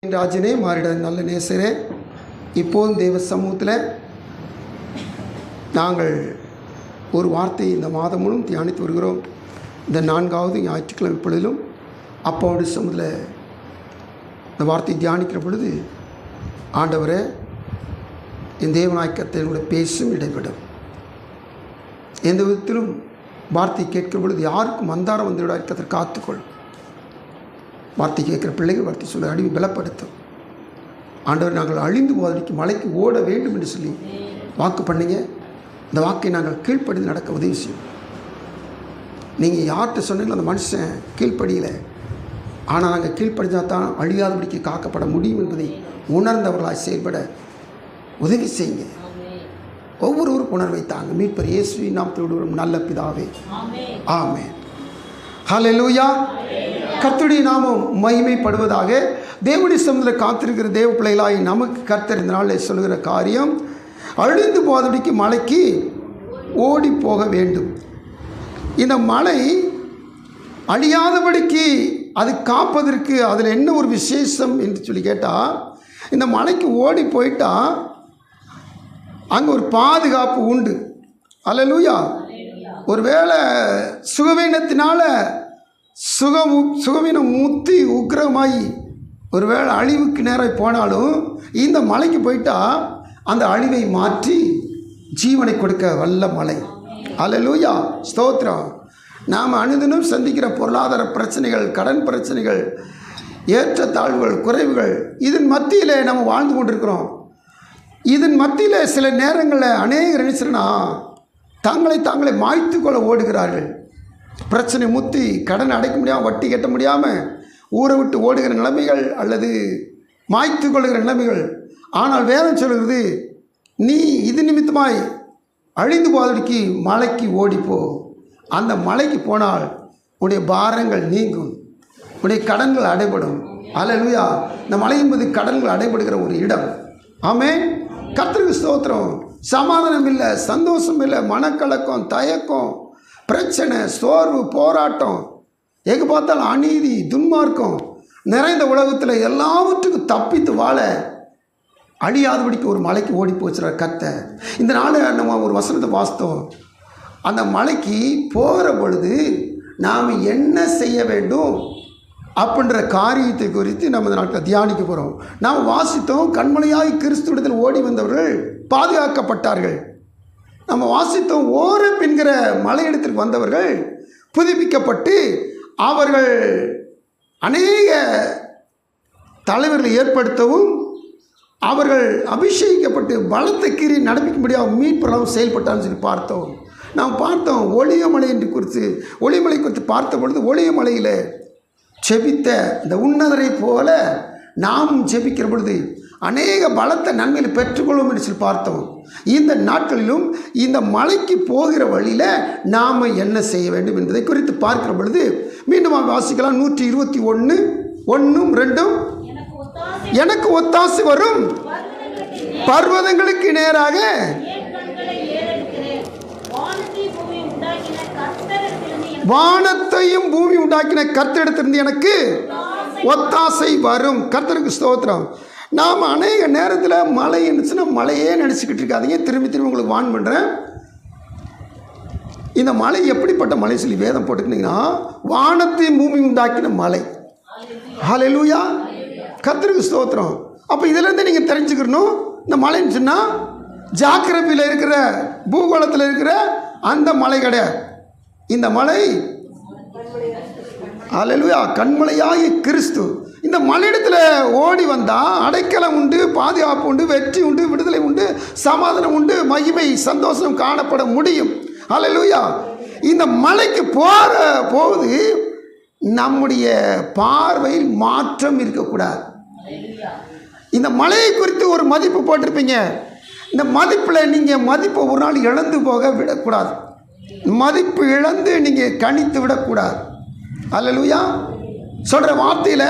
ராஜனே மாறிட நல்ல நேசரே, இப்போதும் தேவ சமூகத்தில் நாங்கள் ஒரு வார்த்தையை இந்த மாதம் முழுவதும் தியானித்து வருகிறோம். இந்த 4வது ஞாயிற்றுக்கிழமை பொழுதிலும் அப்பாவுடைய சமூகத்தில் இந்த வார்த்தையை தியானிக்கிற பொழுது, ஆண்டவரே என் தேவநாயக்கத்தை என்னோட பேசும் இடைவிடும், எந்த விதத்திலும் வார்த்தை கேட்கிற பொழுது யாருக்கும் மந்தாரம் வந்து விட இருக்கிறத காத்துக்கொள்ளும். வார்த்தை கேட்குற பிள்ளைகள் வார்த்தை சொல்ல அடிமை பலப்படுத்தும். ஆண்டவர் நாங்கள் அழிந்து போவதற்கு மலைக்கு ஓட வேண்டும் என்று சொல்லி வாக்கு பண்ணிங்க. இந்த வாக்கை நாங்கள் கீழ்ப்படிந்து நடக்க உதவி செய்யும். நீங்கள் யார்கிட்ட சொன்னீங்களோ அந்த மனுஷன் கீழ்ப்படியலை, ஆனால் நாங்கள் கீழ்ப்படிஞ்சால் தான் அழியாதபடிக்கு காக்கப்பட முடியும் என்பதை உணர்ந்தவர்களாக செயல்பட உதவி செய்யுங்க. ஒவ்வொருவரும் உணர்வை தாங்க. மீட்பர் இயேசுவின் நாமத்தில் வரும் நல்ல பிதாவே, ஆமென். ஹல்லேலூயா. கர்த்தருடைய நாமம் மகிமைப்படுவதாக. தேவனுடைய சமூகத்தில் காத்திருக்கிற தேவ பிள்ளைகளாய் நமக்கு கர்த்தர் இந்த நாளில் சொல்கிற காரியம், அழிந்து போவதற்கு மலைக்கு ஓடி போக வேண்டும். இந்த மலை அழியாதபடிக்கு அது காப்பதற்கு அதில் என்ன ஒரு விசேஷம் என்று சொல்லி கேட்டால், இந்த மலைக்கு ஓடி போயிட்டால் அங்கே ஒரு பாதுகாப்பு உண்டு. அல்லேலூயா. ஒருவேளை சுகவீனத்தினால சுகவீனம் முத்தி உக்கிரமாகி ஒருவேளை அழிவுக்கு நேராக போனாலும் இந்த மலைக்கு போயிட்டால் அந்த அழிவை மாற்றி ஜீவனை கொடுக்க வல்ல மலை. அல்லேலூயா, ஸ்தோத்திரம். நாம் அனுதினம் சந்திக்கிற பொருளாதார பிரச்சனைகள், கடன் பிரச்சனைகள், ஏற்றத்தாழ்வுகள், குறைவுகள், இதன் மத்தியில் நம்ம வாழ்ந்து கொண்டிருக்கிறோம். இதன் மத்தியில் சில நேரங்களில் அநேகர் நினைச்சுன்னா தாங்களே மாய்த்து கொள்ள ஓடுகிறார்கள். பிரச்சனை முத்தி கடன் அடைக்க முடியாமல், வட்டி கட்ட முடியாமல் ஊரை விட்டு ஓடுகிற நிலைமைகள் அல்லது மாய்த்து கொள்கிற நிலைமைகள். ஆனால் வேதம் சொல்கிறது, நீ இது நிமித்தமாய் அழிந்து போவதற்கு மலைக்கு ஓடிப்போ. அந்த மலைக்கு போனால் உன்னுடைய பாரங்கள் நீங்கும், உன்னுடைய கடன்கள் அடைபடும். அல்லேலூயா. இந்த மலை என்பது கடன்கள் அடைபடுகிற ஒரு இடம். ஆமென். கர்த்தருக்கு ஸ்தோத்திரம். சமாதானம் இல்லை, சந்தோஷம் இல்லை, மனக்கலக்கம், தயக்கம், பிரச்சனை, சோர்வு, போராட்டம், எங்கே பார்த்தாலும் அநீதி, துன்மார்க்கம் நிறைந்த உலகத்தில் எல்லாவற்றுக்கும் தப்பித்து வாழ அழியாதபடிக்கு ஒரு மலைக்கு ஓடி போச்சுற கர்த்தர். இந்த நாள் நம்ம ஒரு வசனத்தை வாசித்தோம். அந்த மலைக்கு போகிற பொழுது நாம் என்ன செய்ய வேண்டும் அப்படின்ற காரியத்தை குறித்து நம்ம இந்த நாட்டில் தியானிக்க போகிறோம். நாம் வாசித்தோம், கண்மலையாய் கிறிஸ்துவிடத்தில் ஓடி வந்தவர்கள் பாதுகாக்கப்பட்டார்கள். நம்ம வாசித்தோம், ஓரேப் என்கிற மலையிடத்திற்கு வந்தவர்கள் புதுப்பிக்கப்பட்டு அவர்கள் அநேக தலைவர்களை ஏற்படுத்தவும் அவர்கள் அபிஷேகிக்கப்பட்டு பலத்த கிரி நடப்பிக்க முடியாமல் மீட்பெல்லாம் செயல்பட்டான்னு சொல்லி பார்த்தோம். நாம் பார்த்தோம் ஒளியமலை என்று ஒளிமலை குறித்து பார்த்த பொழுது, ஒளியமலையில் ஜெபித்த இந்த உன்னதரை போல நாமும் ஜெபிக்கிற பொழுது அநேக பலத்த நன்மைகளை பெற்றுக்கொள்வோம் என்று சொல்லி பார்த்தோம். இந்த நாட்களிலும் இந்த மலைக்கு போகிற வழியில் நாம் என்ன செய்ய வேண்டும் என்பதை குறித்து பார்க்கிற பொழுது மீண்டும் வாசிக்கலாம். 121 1 2. எனக்கு ஒத்தாசை வரும் பர்வதங்களுக்கு நேராக வானத்தையும் பூமி உண்டாக்கின கர்த்தரிடத்திலிருந்து எனக்கு ஒத்தாசை வரும். கர்த்தருக்கு ஸ்தோத்திரம். நாம் அநேக நேரத்தில் மழை இருந்துச்சுன்னா மழையே நினச்சிக்கிட்டு இருக்காதீங்க. திரும்பி உங்களுக்கு வான் பண்ணுறேன். இந்த மலை எப்படிப்பட்ட மலை சொல்லி வேதம் போட்டுக்கிட்டீங்கன்னா, வானத்தையும் பூமி உண்டாக்கின மலை. ஹல்லேலூயா. கர்த்தருக்கு ஸ்தோத்திரம். அப்போ இதிலேருந்து நீங்கள் தெரிஞ்சுக்கணும், இந்த மலைன்னு சொன்னால் ஜாக்கிரபியில் இருக்கிற பூகோளத்தில் இருக்கிற அந்த மலை கிடையாது. இந்த மலை அல்லேலூயா கண்மலையாகி கிறிஸ்து. இந்த மலையிடத்தில் ஓடி வந்தால் அடைக்கலம் உண்டு, பாதுகாப்பு உண்டு, வெற்றி உண்டு, விடுதலை உண்டு, சமாதானம் உண்டு, மகிமை, சந்தோஷம் காணப்பட முடியும். அல்லேலூயா. இந்த மலைக்கு போவது நம்முடைய பார்வையில் மாற்றம் இருக்கக்கூடாது. இந்த மலையை குறித்து ஒரு மதிப்பு போட்டிருப்பீங்க. இந்த மதிப்பில் நீங்கள் மதிப்பை ஒரு நாள் இழந்து போக விடக்கூடாது. மதிப்பு இழந்து நீங்கள் கணித்து விடக்கூடாது. அல்லேலூயா. சொல்கிற வார்த்தையில்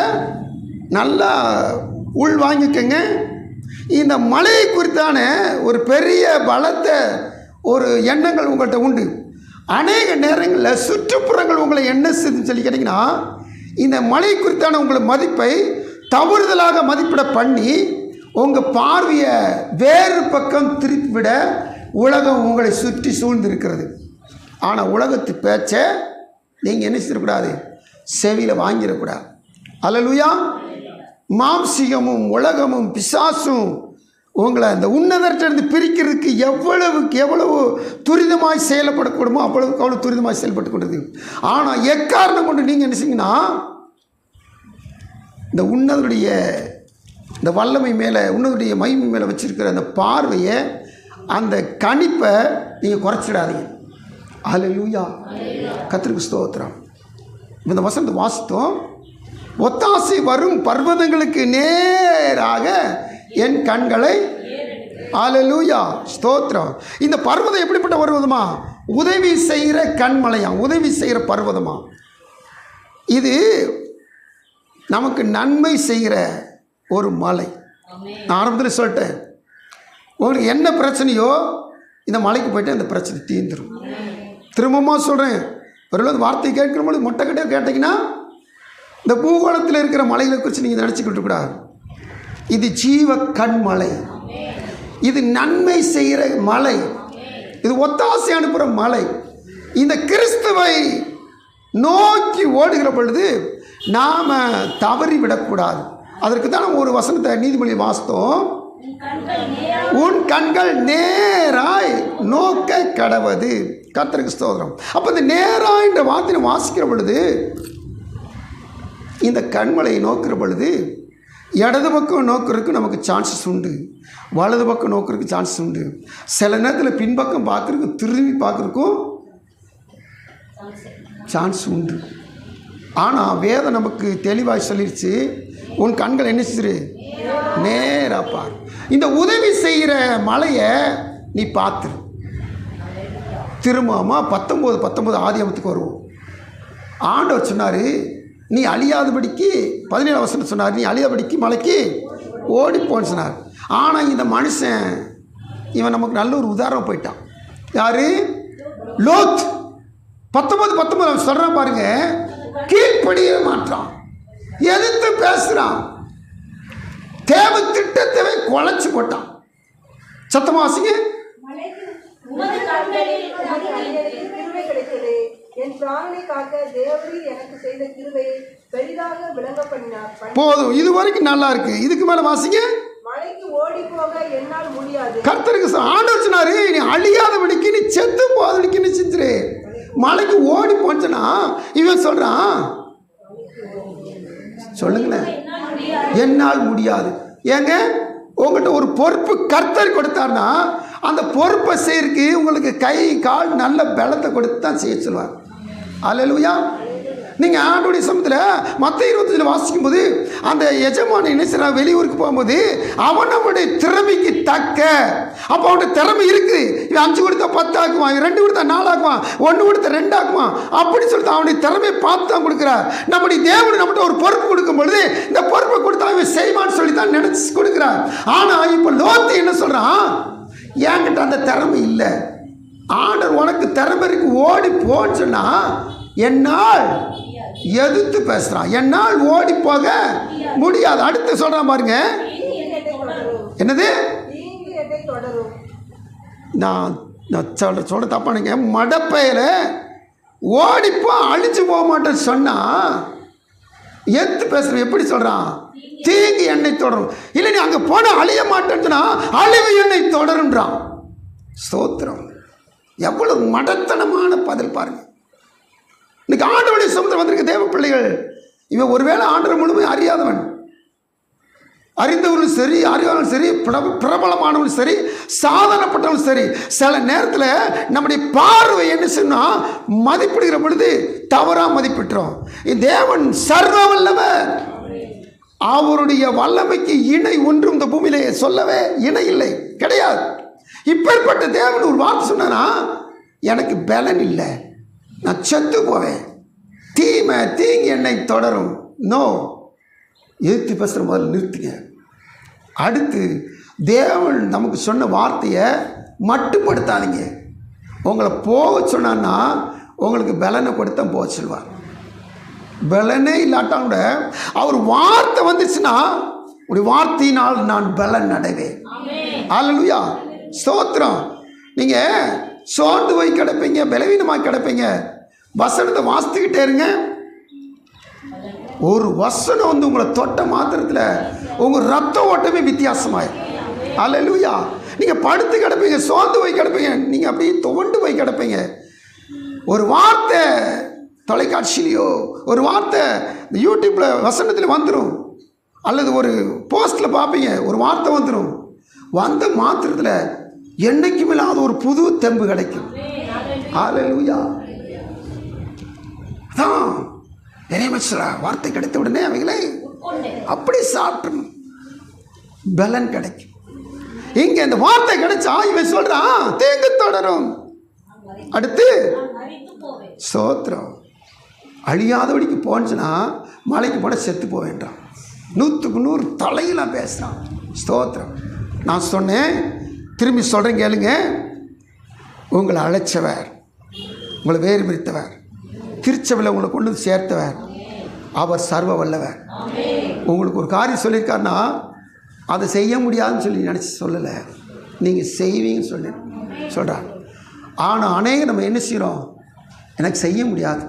நல்லா உள் வாங்கிக்கங்க. இந்த மலையை குறித்தான ஒரு பெரிய பலத்த ஒரு எண்ணங்கள் உங்கள்கிட்ட உண்டு. அநேக நேரங்களில் சுற்றுப்புறங்கள் உங்களை என்ன செய்துன்னு சொல்லி கேட்டிங்கன்னா, இந்த மலை குறித்தான உங்களை மதிப்பை தவறுதலாக மதிப்பிட பண்ணி உங்கள் பார்வையை வேறு பக்கம் திருப்பிவிட உலகம் உங்களை சுற்றி சூழ்ந்திருக்கிறது. ஆனால் உலகத்து பேச்சை நீங்கள் என்ன செய்யக்கூடாது, செவியில் வாங்கிடக்கூடாது. அல்லேலூயா. மாம்சிகமும் உலகமும் பிசாசும் உங்களை அந்த உன்னதத்திலிருந்து பிரிக்கிறதுக்கு எவ்வளவுக்கு எவ்வளவு துரிதமாய் செயல்படக்கூடுமோ அவ்வளவுக்கு அவ்வளோ துரிதமாய் செயல்பட்டு கொண்டது. ஆனால் எக்காரணம் கொண்டு நீங்கள் என்ன செய்யுங்கன்னா இந்த உன்னதருடைய இந்த வல்லமை மேலே, உன்னதருடைய மகிமை மேலே வச்சிருக்கிற அந்த பார்வையை, அந்த கணிப்பை நீங்கள் குறைச்சிடாதீங்க. அல்லேலூயா. கர்த்தருக்கு ஸ்தோத்திரம். இந்த வசனத்தை வாசித்தோம். ஒத்தாசை வரும் பர்வதங்களுக்கு நேராக என் கண்களை, அல்லேலூயா, ஸ்தோத்திரம். இந்த பர்வதம் எப்படிப்பட்ட பர்வதமா? உதவி செய்கிற கண்மலையா, உதவி செய்கிற பர்வதமா. இது நமக்கு நன்மை செய்கிற ஒரு மலை. நான் ஆரம்பத்தில் சொல்லிட்டேன், உங்களுக்கு என்ன பிரச்சனையோ இந்த மலைக்கு போய்ட்டு அந்த பிரச்சனை தீர்ந்துடும். திரும்பமாக சொல்கிறேன், ஒரு வார்த்தை கேட்குற பொழுது மொட்டை கட்டையாக கேட்டிங்கன்னா இந்த பூகோளத்தில் இருக்கிற மலைகளை குறித்து நீங்கள் நினச்சிக்கிட்டு கூடாது. இது ஜீவ கண்மலை, இது நன்மை செய்கிற மலை, இது ஒத்தாசை அனுப்புகிற மலை. இந்த கிறிஸ்துவை நோக்கி ஓடுகிற பொழுது நாம் தவறி விடக்கூடாது. அதற்கு தான் நம்ம ஒரு வசனத்தை நீதிமொழி வாசித்தோம். உன் கண்கள் நேராய் நோக்க கடவது. கர்த்தருக்கு ஸ்தோத்திரம். அப்போ இந்த நேராய் என்ற வார்த்தையை வாசிக்கிற பொழுது, இந்த கண்மலையை நோக்கிற பொழுது இடது பக்கம் நோக்கிறதுக்கு நமக்கு சான்சஸ் உண்டு, வலது பக்கம் நோக்கிறதுக்கு சான்சஸ் உண்டு. சில நேரத்தில் பின்பக்கம் பார்க்குறதுக்கும் திரும்பி பார்க்குறதுக்கும் சான்ஸ் உண்டு. ஆனால் வேதம் நமக்கு தெளிவாக சொல்லிடுச்சு, உன் கண்கள் என்ன செய்யுது, நேராக பார். இந்த உதவி செய்கிற மலையை நீ பார்த்துரு. திரும்பமா 19 ஆதியாகமத்துக்கு வருவோம். ஆண்டவர் சொன்னார், நீ அழியாதபடிக்கு 17 வசனம் சொன்னார், நீ அழியாதபடிக்கு மலைக்கு ஓடிப்போன்னு சொன்னார். ஆனால் இந்த மனுஷன் இவன் நமக்கு நல்ல ஒரு உதாரணம் போயிட்டான். யாரு? லோத். 19 சொல்கிறான் பாருங்க, கீழ்ப்படிய மாட்டான், எதிர்த்து பேசுகிறான், தேவ திட்டத்தை குலைச்சு போட்டான். சத்தமா வாசிங்க. போதும், இது வரைக்கும் நல்லா இருக்கு. இதுக்கு மேல வாசிங்க. கர்த்தருக்கு ஆண்டவர் சொன்னாரு, நீ அழியாதபடிக்கு, நீ செத்து போதபடிக்கு நீ செஞ்சிரு. மலைக்கு ஓடி போச்சுன்னா இவன் சொல்றான், சொல்லுங்களேன், என்னால் முடியாது. ஏங்க, உங்கள்கிட்ட ஒரு பொறுப்பு கர்த்தர் கொடுத்தாருன்னா அந்த பொறுப்பை செய்யறதுக்கு உங்களுக்கு கை கால் நல்ல பலத்தை கொடுத்து தான் செய்ய சொல்லுவார். அல்லேலூயா. நீங்கள் ஆண்டோடைய சமயத்தில் மத்தேயு 25 வாசிக்கும் போது அந்த எஜமான என்ன செய்யறான், வெளியூருக்கு போகும்போது அவன் நம்முடைய திறமைக்கு தக்க, அப்போ அவனுடைய திறமை இருக்குது. இவன் 5 கொடுத்தா 10 ஆக்குவான், 2 கொடுத்தா 4 ஆக்குவான், 1 கொடுத்தா 2 ஆக்குவான், அப்படி சொல்லிட்டு அவனுடைய திறமையை பார்த்து தான் கொடுக்குறார். நம்முடைய தேவன் நம்மகிட்ட ஒரு பொறுப்பு கொடுக்கும் பொழுது இந்த பொறுப்பை கொடுத்தா இவன் செய்வான்னு சொல்லி தான் நினைச்சு கொடுக்குறார். ஆனால் இப்போ லோத்து என்ன சொல்றான், என்கிட்ட அந்த திறமை இல்லை, ஆண்டவர் உனக்கு திறமை இருக்கு, ஓடி போன்னு சொன்னா என்னால் எதிர்த்து பேசுறான், என்னால் ஓடி போக முடியாது. அடுத்து சொல்றான் பாருங்க, என்னது, நான் சொல்ற தப்பானுங்க, மடப்பெயர ஓடிப்போ அழிச்சு போக மாட்டேன்னு சொன்னா எதிர்த்து பேசுறேன். எப்படி சொல்றான், தீங்கு என்னை தொடரும், இல்லை நீ அங்கே போன அழிய மாட்டேன்னு சொன்னா அழிவு என்னை தொடருன்றான். ஸ்தோத்திரம். எவ்வளவு மடத்தனமான பதில் பாருங்க. இன்னைக்கு ஆண்டவருடைய சமுத்திரம் வந்திருக்க தேவ பிள்ளைகள், இவன் ஒருவேளை ஆண்டவர் முழுமை அறியாதவன், அறிந்தவர்களும் சரி, அறியாதவர்களும் சரி, பிரபலமானவர்களும் சரி, சாதனப்பட்டவர்களும் சரி, சில நேரத்தில் நம்முடைய பார்வை என்ன சொன்னா மதிப்பிடுகிற பொழுது தவறாக மதிப்பிட்டுறோம். தேவன் சர்வ வல்லவர், அவருடைய வல்லமைக்கு இணை ஒன்றும் இந்த பூமியிலே சொல்லவே இணை இல்லை, கிடையாது. இப்பேற்பட்ட தேவன் ஒரு வார்த்தை சொன்னா, எனக்கு பலன் இல்லை, நான் செத்து போவேன், தீங்கு என்னை தொடரும். நோ, எதிர்த்து பேசுகிற முதல்ல நிறுத்துங்க. அடுத்து தேவன் நமக்கு சொன்ன வார்த்தையை மட்டுப்படுத்தாதீங்க. உங்களை போக சொன்னா உங்களுக்கு பலனை கொடுத்தா போக சொல்வார். பலனே இல்லாட்டாலும் கூட அவர் வார்த்தை வந்துச்சுன்னா உடைய வார்த்தையினால் நான் பலன் அடைவேன். அல்லேலூயா, ஸ்தோத்திரம். நீங்கள் சோர்ந்து போய் கிடப்பீங்க, பலவீனமாக கிடப்பீங்க, வசனத்தை வாசித்துக்கிட்டே இருங்க. ஒரு வசனம் வந்து உங்களை தொட்ட மாத்திரத்தில் உங்கள் ரத்த ஓட்டமே வித்தியாசமாயிரும். அல்லேலூயா. நீங்கள் படுத்து கிடப்பீங்க, சோர்ந்து போய் கிடப்பீங்க, நீங்கள் அப்படியே துவண்டு போய் கிடப்பீங்க. ஒரு வார்த்தை தொலைக்காட்சியிலையோ, ஒரு வார்த்தை யூடியூப்பில் வசனத்தில் வந்துடும், அல்லது ஒரு போஸ்ட்டில் பார்ப்பீங்க, ஒரு வார்த்தை வந்துடும். வந்த மாத்திரத்தில் என்னைக்கும் இல்லாத ஒரு புது தெம்பு கிடைக்கும். அல்லேலூயா. அதான் இறைமச்சரா வார்த்தை கிடைத்த உடனே அவைகளை அப்படி சாப்பிடணும், பலன் கிடைக்கும். இங்க இந்த வார்த்தை கிடைச்சா இவன் சொல்றான் தீங்கு தொடரும். அடுத்து ஸ்தோத்திரம். அழியாதபடிக்கு போனுச்சுன்னா மலைக்கு போட செத்து போவேன்றான். 100க்கு 100 தலையில பேசுறான். ஸ்தோத்திரம். நான் சொன்னேன், திரும்பி சொல்றேன் கேளுங்க. உங்களை அழைச்சவர், உங்களை வேறு பிரித்தவர், திருச்சபையில் உங்களை கொண்டு வந்து சேர்த்தவர், அவர் சர்வ வல்லவர். உங்களுக்கு ஒரு காரியம் சொல்லியிருக்காருன்னா அதை செய்ய முடியாதுன்னு சொல்லி நினச்சி சொல்லலை, நீங்கள் செய்வீங்கன்னு சொல்லி சொல்கிறார். ஆனால் அநேகம் நம்ம என்ன செய்கிறோம், எனக்கு செய்ய முடியாது,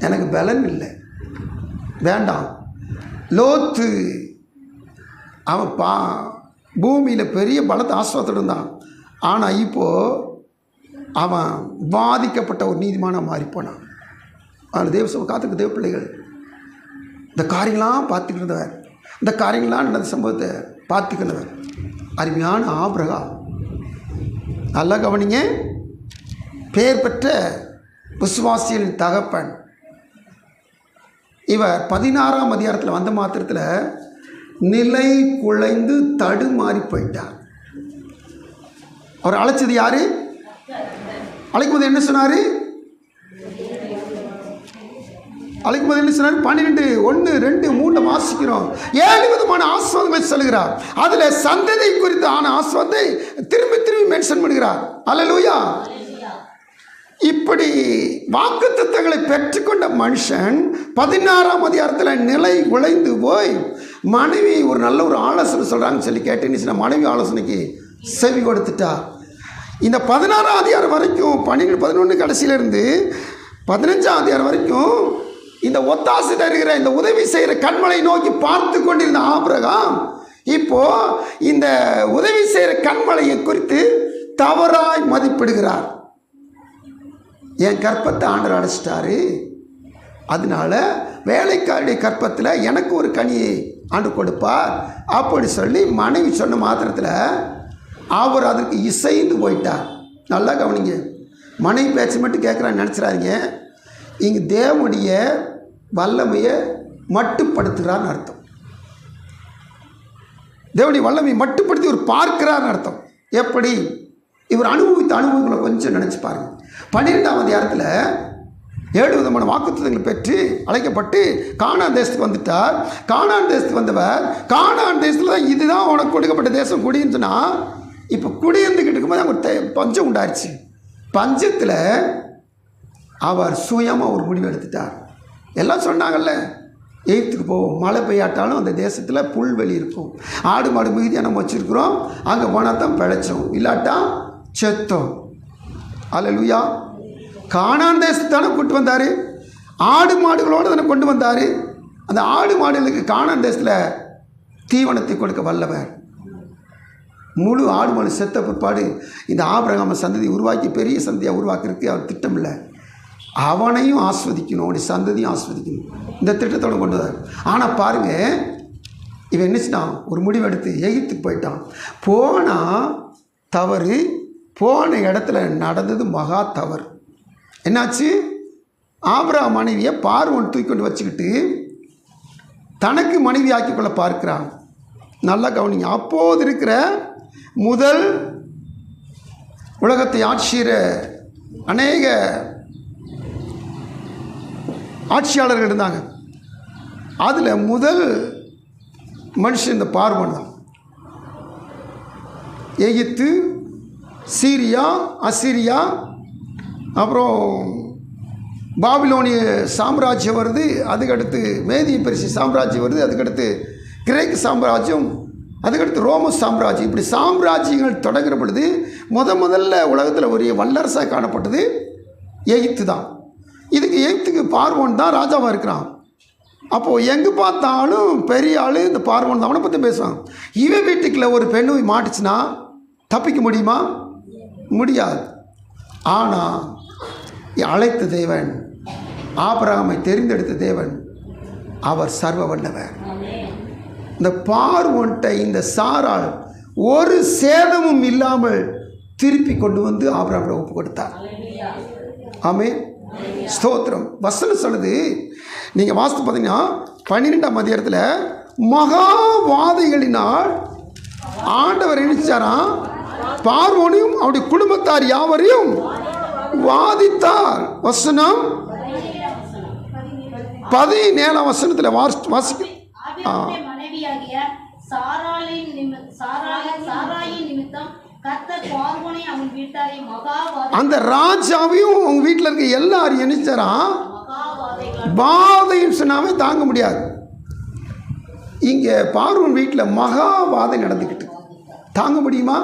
எனக்கு பலன் இல்லை, வேண்டாம். லோத்து அவன் பூமியில் பெரிய பலத்தை ஆஸ்வாதத்தோடு இருந்தான். ஆனால் இப்போது அவன் பாதிக்கப்பட்ட ஒரு நீதிமான மாறிப்போனான். ஆனால் தேவசபை காத்துக்கு தேவ பிள்ளைகள் இந்த காரியங்களாம் பார்த்துக்கிட்டவர், இந்த காரியங்களாம் நடந்த சம்பவத்தை பார்த்துக்கிறவர் அருமையான ஆபிரகாம். நல்லா கவனிங்க. பெயர் பெற்ற விசுவாசியின் தகப்பன். இவர் 16ஆம் அதிகாரத்தில் வந்த மாத்திரத்தில் நிலை குலைந்து தடுமாறி போயிட்டார். அவர் அழைச்சது யாரு? அழைக்கும்போது என்ன சொன்னார்? 12, 1, 2, 3 வாசிக்கிறோம். 7 விதமான ஆசீர்வாதங்களை சொல்லுகிறார். அதில் சந்ததி குறித்து ஆன ஆசீர்வாதத்தை திரும்பி திரும்பி மென்ஷன் பண்ணுகிறார். அல்லேலூயா. இப்படி வாக்குத்தத்தங்களை பெற்றுக்கொண்ட மனுஷன் 16ஆம் அதிகாரத்தில் நிலை குலைந்து போய் மனைவி ஒரு நல்ல ஒரு ஆலோசனை சொல்கிறாங்கன்னு சொல்லி கேட்டேன்னு மனைவி ஆலோசனைக்கு செவி கொடுத்துட்டா. இந்த 16ஆம் அதிகாரம் வரைக்கும் 12, 11 கடைசியிலிருந்து 15ஆம் அதிகாரம் வரைக்கும் இந்த ஒத்தாசை தருகிற, இந்த உதவி செய்கிற கண்மலை நோக்கி பார்த்து கொண்டிருந்த ஆபிரகாம் இப்போ இந்த உதவி செய்கிற கண்மலையை குறித்து தவறாய் மதிப்பிடுகிறார். என் கற்பத்தை ஆண்டவர் அடைச்சிட்டாரு, அதனால வேலைக்காருடைய கற்பத்தில் எனக்கு ஒரு கனியை ஆண்டு கொடுப்பார் அப்படி சொல்லி மனைவி சொன்ன மாத்திரத்தில் அவர் அதற்கு இசைந்து போயிட்டார். நல்லா கவனிங்க. மனைவி பேச்சு மட்டும் கேட்குறான்னு நினச்சிடாதீங்க. இங்கே தேவனுடைய வல்லமையை மட்டுப்படுத்துகிறான்னு அர்த்தம். தேவனுடைய வல்லமையை மட்டுப்படுத்தி இவர் பார்க்கிறார்னு அர்த்தம். எப்படி? இவர் அனுபவித்த அனுபவங்களை கொஞ்சம் நினச்சி பாருங்கள். 12ஆம் அதிகாரத்தில் 7 விதமான வாக்குத்தத்தங்களை பெற்று அழைக்கப்பட்டு கானான் தேசத்துக்கு வந்துட்டார். கானான் தேசத்துக்கு வந்தவர் கானான் தேசத்தில் தான் இதுதான் உனக்கு கொடுக்கப்பட்ட தேசம் குடின்னு சொன்னால், இப்போ குடியிருந்துக்கிட்டு இருக்கும்போது அவங்க பஞ்சம் உண்டாயிருச்சு. பஞ்சத்தில் அவர் சுயமாக ஒரு முடிவு எடுத்துட்டார். எல்லாம் சொன்னாங்கல்ல, எகிப்துக்கு போவோம், மழை பெய்யாட்டாலும் அந்த தேசத்தில் புல்வெளி இருக்கும், ஆடு மாடு மிகுதியாக நம்ம வச்சுருக்குறோம், அங்கே போனால் தான் பிழைச்சோம், இல்லாட்டா செத்தோம். அல்லேலூயா. கானான் தேசத்தானே கூட்டு வந்தார், ஆடு மாடுகளோடு தானே கொண்டு வந்தார். அந்த ஆடு மாடுகளுக்கு கானான் தேசத்தில் தீவனத்தை கொடுக்க வல்லவர். முழு ஆடு மாடு செத்த பிற்பாடு இந்த ஆபிரகாம சந்ததி உருவாக்கி பெரிய சந்ததியாக உருவாக்குறதுக்கு அவர் திட்டம் இல்லை. அவனையும் ஆஸ்வதிக்கணும், அவனுடைய சந்ததியும் ஆஸ்வதிக்கணும், இந்த திட்டத்தோடு கொண்டு வந்தார். ஆனால் பாருங்கள், இவன் என்னச்சுட்டான், ஒரு முடிவு எடுத்து எகிப்துக்கு போயிட்டான். போனால் தவறு, போன இடத்துல நடந்தது மகா தவறு. என்னாச்சு? ஆபிரகாம் மனைவியை பார்வோன் தூக்கி கொண்டு வச்சுக்கிட்டு தனக்கு மனைவி ஆக்கிக்கொள்ள பார்க்கிறான். நல்லா கவனிங்க. அப்போது இருக்கிற முதல் உலகத்தை ஆட்சியிற அநேக ஆட்சியாளர்கள் இருந்தாங்க. அதில் முதல் மனுஷன் இந்த பார்வோன் தான். எகிப்து, சீரியா, அசிரியா, அப்புறம் பாபிலோனிய சாம்ராஜ்யம் வருது, அதுக்கடுத்து மேதிய பெர்சிய சாம்ராஜ்யம் வருது, அதுக்கடுத்து கிரேக்க சாம்ராஜ்யம், அதுக்கடுத்து ரோம சாம்ராஜ்யம். இப்படி சாம்ராஜ்யங்கள் தொடங்குற பொழுது முதல்ல உலகத்தில் ஒரு வல்லரசாக காணப்பட்டது எகிப்து தான். இதுக்கு எகிப்துக்கு பார்வோன் தான் ராஜாவாக இருக்கிறான். அப்போது எங்கே பார்த்தாலும் பெரிய ஆள் இந்த பார்வோன் தான், அவனை பற்றி பேசுவான். இவன் வீட்டுக்குள்ள ஒரு பெண்ணு மாட்டுச்சுன்னா தப்பிக்க முடியுமா? முடியாது. ஆனால் அழைத்த தேவன், ஆபிரகாமை தெரிந்தெடுத்த தேவன், அவர் சர்வ வல்லவர். இந்த பார்வோன்ட்ட இந்த சாராள் ஒரு சேதமும் இல்லாமல் திருப்பி கொண்டு வந்து ஆபிரகாமை ஒப்பு கொடுத்தார். ஆமென், ஸ்தோத்திரம். வசனம் சொல்லுது, நீங்கள் வாசித்து பார்த்தீங்கன்னா 12ஆம் அதிகாரத்தில் மகாவாதைகளினால் ஆண்டவர் நினைச்சாராம் பார்வோனையும் அவருடைய குடும்பத்தார் யாவரையும் வாதித்தார். வசனம் 17ஆம் வசனத்தில் வாசிக்க அந்த ராஜாவையும் அவங்க வீட்டில் இருக்க எல்லாரும் நினைச்சாரா வாதையும் சொன்னாவே தாங்க முடியாது. இங்கே பார்வோன் வீட்டில் மகாவாதை நடந்துக்கிட்டு தாங்க முடியுமா?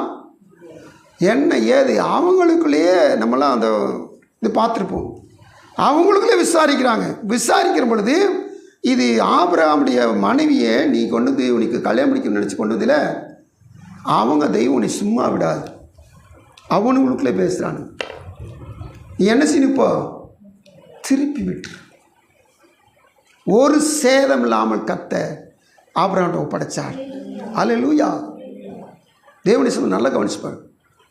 என்ன ஏது அவங்களுக்குள்ளேயே நம்மளாம் அந்த இது பார்த்துருப்போம். அவங்களுக்குள்ளே விசாரிக்கிற பொழுது இது ஆபிரகாமுடைய மனைவியை நீ கொண்டு வந்து உனக்கு கல்யாணம் முடிக்கணும்னு நினச்சி கொண்டு வதில்ல, அவங்க தெய்வம் உன்னை சும்மா விடாது. அவனுங்களுக்குள்ளே பேசுகிறானு, நீ என்ன செய்யணுப்போ திருப்பி விட்டு ஒரு சேதம் இல்லாமல் கத்த ஆபிரகாம்கிட்ட ஒப்படைச்சார். அல்லேலூயா. தேவனை சொல்ல நல்லா கவனிச்சுப்பார்.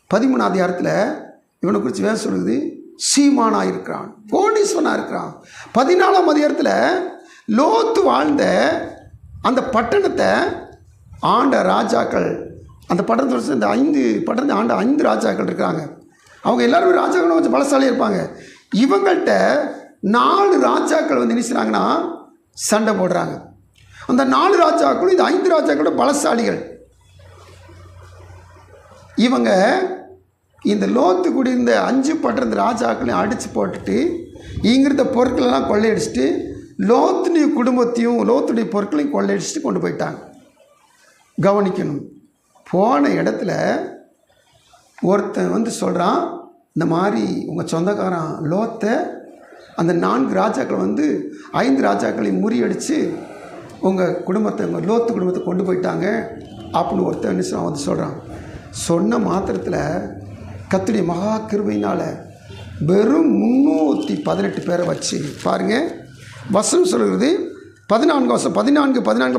13ஆம் அதிகாரத்தில் இவனை குறித்து வேற சொல்லுது, சீமானாக இருக்கிறான், கோடீஸ்வரனாக இருக்கிறான். 14ஆம் அதிகாரத்தில் லோத்து வாழ்ந்த அந்த பட்டணத்தை ஆண்ட ராஜாக்கள், அந்த பட்டணத்தில் இந்த 5 பட்டணத்தை ஆண்ட 5 ராஜாக்கள் இருக்கிறாங்க. அவங்க எல்லாருமே ராஜாக்களும் கொஞ்சம் பலசாலியாக இருப்பாங்க. இவங்கள்ட்ட 4 ராஜாக்கள் வந்து நினைச்சாங்கன்னா சண்டை போடுறாங்க. அந்த 4 ராஜாக்களும் இந்த 5 ராஜாக்களோட பலசாலிகள். இவங்க இந்த லோத்து குடியிருந்த 5 பட்டணத்து ராஜாக்களையும் அடித்து போட்டுட்டு இங்கிருந்த பொருட்களெல்லாம் கொள்ளையடிச்சிட்டு லோத்துடைய குடும்பத்தையும் லோத்துடைய பொருட்களையும் கொள்ளையடிச்சிட்டு கொண்டு போயிட்டாங்க. கவனிக்கணும், போன இடத்துல ஒருத்தன் வந்து சொல்கிறான், இந்த மாதிரி உங்கள் சொந்தக்காரன் லோத்தை அந்த 4 ராஜாக்கள் வந்து 5 ராஜாக்களையும் முறியடித்து உங்கள் குடும்பத்தை, உங்கள் லோத்து குடும்பத்தை கொண்டு போயிட்டாங்க அப்படின்னு ஒருத்தன் என்ன வந்து சொல்கிறான். சொன்ன மாத்திரத்தில் கர்த்தருடைய மகா கிருபையினால் வெறும் 318 பேரை வச்சு பாருங்கள். வசனம் சொல்கிறது 14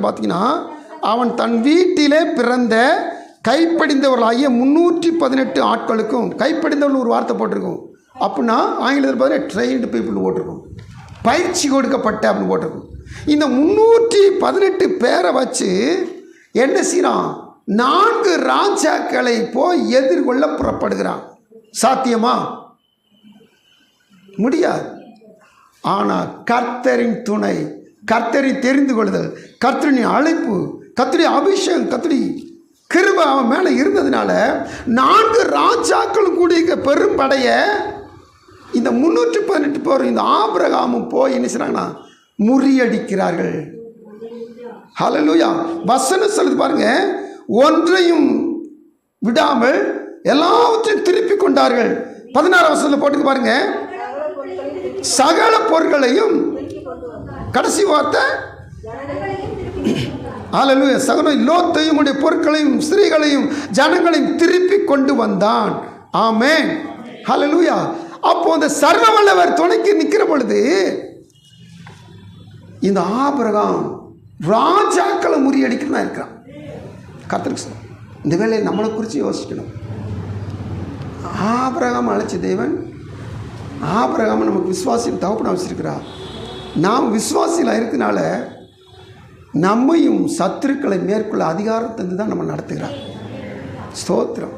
பார்த்தீங்கன்னா, அவன் தன் வீட்டிலே பிறந்த கைப்படிந்தவர்களாகிய 318 ஆட்களுக்கும், கைப்படிந்தவர்கள் ஒரு வார்த்தை போட்டிருக்கும், அப்படின்னா ஆங்கிலத்தில் பார்த்தீங்கன்னா ட்ரெயின்டு பீப்புள் போட்டிருக்கும், பயிற்சி கொடுக்கப்பட்ட அப்படின்னு போட்டிருக்கும். இந்த 318 பேரை வச்சு என்ன செய்யறான், 4 ராஜாக்களை போய் எதிர்கொள்ள புறப்படுகிறான். சாத்தியமா? முடியாது. ஆனால் கர்த்தரின் துணை, கர்த்தரை தெரிந்து கொள்ளுதல், கர்த்தரின் அழைப்பு, கர்த்தருடைய அபிஷேகம், கர்த்தருடைய கிருபை அவன் மேலே இருந்ததுனால 4 ராஜாக்களும் கூடிய பெரும் படைய இந்த 318 பேர் இந்த ஆபிரகாமும் போய் என்ன செய்றாங்கன்னா முறியடிக்கிறார்கள். ஹல்லேலூயா. வசனம் சொல்லுது பாருங்க, ஒன்றையும் விடாமல் எல்லாவற்றையும் திருப்பி கொண்டார்கள். 16ஆம் வசனத்தில் போட்டு பாருங்க, சகல பொருட்களையும், கடைசி வார்த்தை ஹல்லேலூயா, சகல லோத்தையும் உடைய பொருட்களையும் ஸ்திரீகளையும் ஜனங்களையும் திருப்பி கொண்டு வந்தான். ஆமென், ஹல்லேலூயா. அப்போ அந்த சர்வ வல்லவர் துணைக்கு நிற்கிற பொழுது இந்த ஆபிரகாம் ராஜாக்களை முறியடிக்கிறதா இருக்கிறான். கர்த்தருக்கு இந்த வேலையை நம்மளை குறித்து யோசிக்கணும். ஆபிரகாம் அழைச்ச தேவன் ஆபிரகாம் நமக்கு விசுவாசியின் தகப்பனை வச்சிருக்கிறார். நாம் விசுவாசியில் இருக்கனால நம்மையும் சத்துருக்களை மேற்கொள்ள அதிகாரம் தந்து தான் நம்ம நடத்துகிறார். ஸ்தோத்திரம்.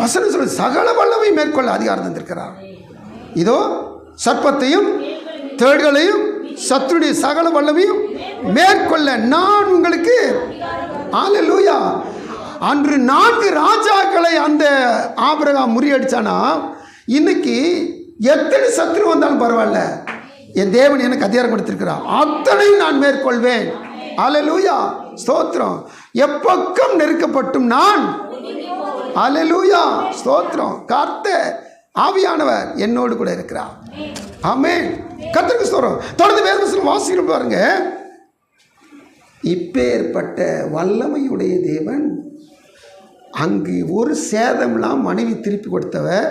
வசனம் சொல்ல சகல வல்லமை மேற்கொள்ள அதிகாரம் தந்திருக்கிறார். இதோ சர்ப்பத்தையும் தேள்களையும் சத்துருடைய சகல வல்லமையும் மேற்கொள்ள நான் உங்களுக்கு. ஹல்லேலூயா. அன்று 4 ராஜாக்களை அந்த ஆபிரகாம் முறியடிச்சானா, இன்னைக்கு எத்தனை சத்துரு வந்தாலும் பரவாயில்ல, என் தேவன் எனக்கு அதிகாரம் கொடுத்திருக்கிறார், அத்தனையும் நான் மேற்கொள்வேன். அல்லேலூயா, ஸ்தோத்திரம். எப்பக்கம் நெருக்கப்பட்டும் நான், அல்லேலூயா, ஸ்தோத்திரம். கர்த்தர் ஆவியானவர் என்னோடு கூட இருக்கிறார். ஆமென். கர்த்தருக்கு ஸ்தோத்திரம். தொடர்ந்து வேதவசனம் வாசிக்கிறோம் பாருங்க. இப்பேற்பட்ட வல்லமையுடைய தேவன் அங்கு ஒரு சேதம்லாம் மனைவி திருப்பி கொடுத்தவர்,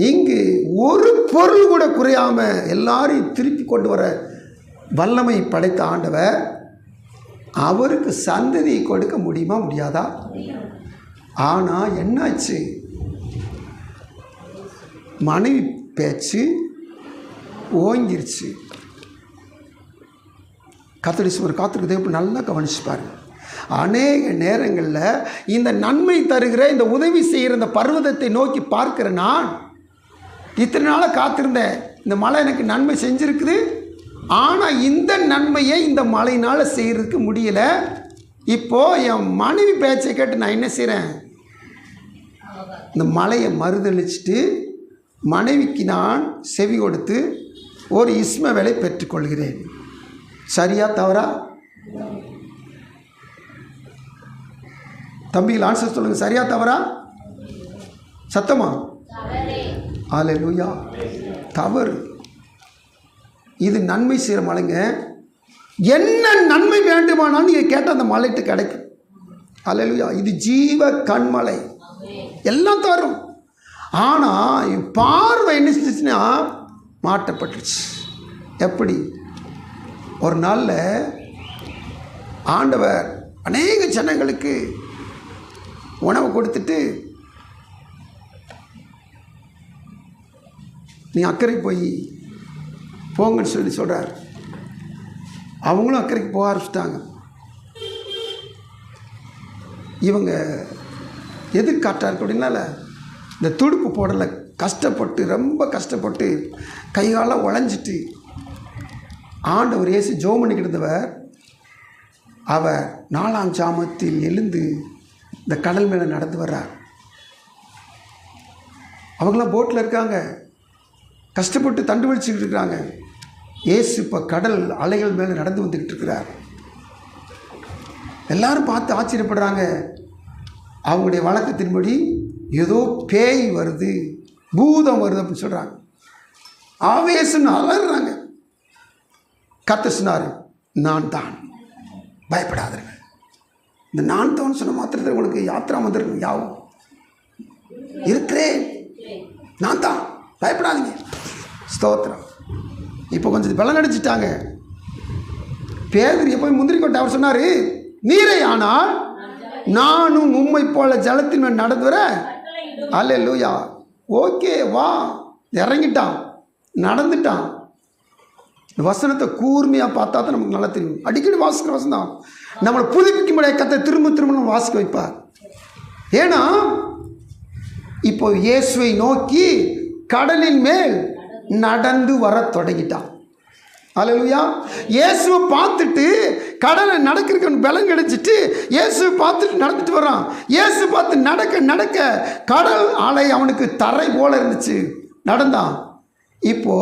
இங்கு ஒரு பொருள் கூட குறையாம எல்லாரையும் திருப்பி கொண்டு வர வல்லமை படைத்த ஆண்டவர் அவருக்கு சந்ததியை கொடுக்க முடியுமா முடியாதா? ஆனால் என்னாச்சு, மனைவி பேச்சு ஓங்கிருச்சு. கத்தரிசுவர் காத்திருக்கு தேவன் நல்லா கவனிச்சு பாருங்க. அநேக நேரங்களில் இந்த நன்மை தருகிற இந்த உதவி செய்கிற இந்த பர்வதத்தை நோக்கி பார்க்கிற நான் இத்தனை நாளாக காத்திருந்தேன், இந்த மழை எனக்கு நன்மை செஞ்சுருக்குது, ஆனால் இந்த நன்மையை இந்த மழையினால் செய்கிறதுக்கு முடியலை. இப்போது என் மனைவி பேச்சை கேட்டு நான் என்ன செய்கிறேன், இந்த மலையை மறுதளிச்சுட்டு மனைவிக்கு நான் செவி கொடுத்து ஒரு இஸ்மவேலை பெற்றுக்கொள்கிறேன். சரியா தவறா? தம்பிகள் ஆன்சர் சொல்லுங்க, சரியா தவறா? சத்தமா? அல்லேலூயா, தவறு. இது நன்மை செய்கிற மலைங்க. என்ன நன்மை வேண்டுமானாலும் நீங்கள் கேட்டால் அந்த மலைட்டு கிடைக்கும். அல்லேலூயா, இது ஜீவ கண்மலை, எல்லாம் தரும். ஆனால் பார்வை என்ன செஞ்சுச்சுன்னா மாட்டப்பட்டுருச்சு. எப்படி? ஒரு நாளில் ஆண்டவர் அநேக ஜனங்களுக்கு உணவு கொடுத்துட்டு, நீ அக்கறை போய் போங்கன்னு சொல்கிறார். அவங்களும் அக்கறைக்கு போக ஆரம்பிச்சிட்டாங்க. இவங்க எதுக்கு காட்டாக இருக்கு அப்படின்னால இந்த துடுப்பு போடலை, கஷ்டப்பட்டு ரொம்ப கஷ்டப்பட்டு கைகால உழைஞ்சிட்டு ஆண்டவர் இயேசு ஜெபம் பண்ணிக்கிட்டு இருந்தவர் அவர் 4ஆம் ஜாமத்தில் எழுந்து இந்த கடல் மேலே நடந்து வர்றார். அவங்களாம் போட்டில் இருக்காங்க, கஷ்டப்பட்டு தண்டு வலிச்சுக்கிட்டு இருக்கிறாங்க. இயேசு இப்போ கடல் அலைகள் மேலே நடந்து வந்துக்கிட்டு இருக்கிறார். எல்லாரும் பார்த்து ஆச்சரியப்படுறாங்க. அவங்களுடைய வழக்கத்தின்படி ஏதோ பேய் வருது, பூதம் வருது அப்படின்னு சொல்கிறாங்க. ஆவேசம் அலறாங்க. கர்த்தர் சொன்னார், நான் தான், பயப்படாதீர்கள். இந்த நான் தான் சொன்ன மாத்திரத்தில் உங்களுக்கு யாத்திரா மந்திரம் யாவும் இருக்கிறேன், நான் தான், பயப்படாதீங்க. ஸ்தோத்திரம். இப்போ கொஞ்சம் பலம் நடிச்சிட்டாங்க. பேதுரு போய் முந்திரி கொட்டை அவர் சொன்னார், நீரை ஆனால் நானும் உம்மை போல ஜலத்தின் மேல் நடந்து வர. அல்லேலூயா, ஓகே வா. இறங்கிட்டான், நடந்துட்டான். இந்த வசனத்தை கூர்மையாக பார்த்தா தான் நமக்கு நல்லா தெரியும். அடிக்கடி வாசிக்கிற வசனம் தான் நம்மளை புதுப்பிக்க முடியாத கத்தை திரும்ப திரும்ப நம்ம வாசிக்க வைப்பார். ஏன்னா இப்போ இயேசுவை நோக்கி கடலின் மேல் நடந்து வர தொடங்கிட்டான். அல்லேலூயா. இயேசுவை பார்த்துட்டு கடலை நடக்கிறதுக்கு பலம் கிடைச்சிட்டு இயேசுவை பார்த்துட்டு நடந்துட்டு வரான். இயேசு பார்த்து நடக்க நடக்க கடல் அலை அவனுக்கு தரை போல இருந்துச்சு, நடந்தான். இப்போ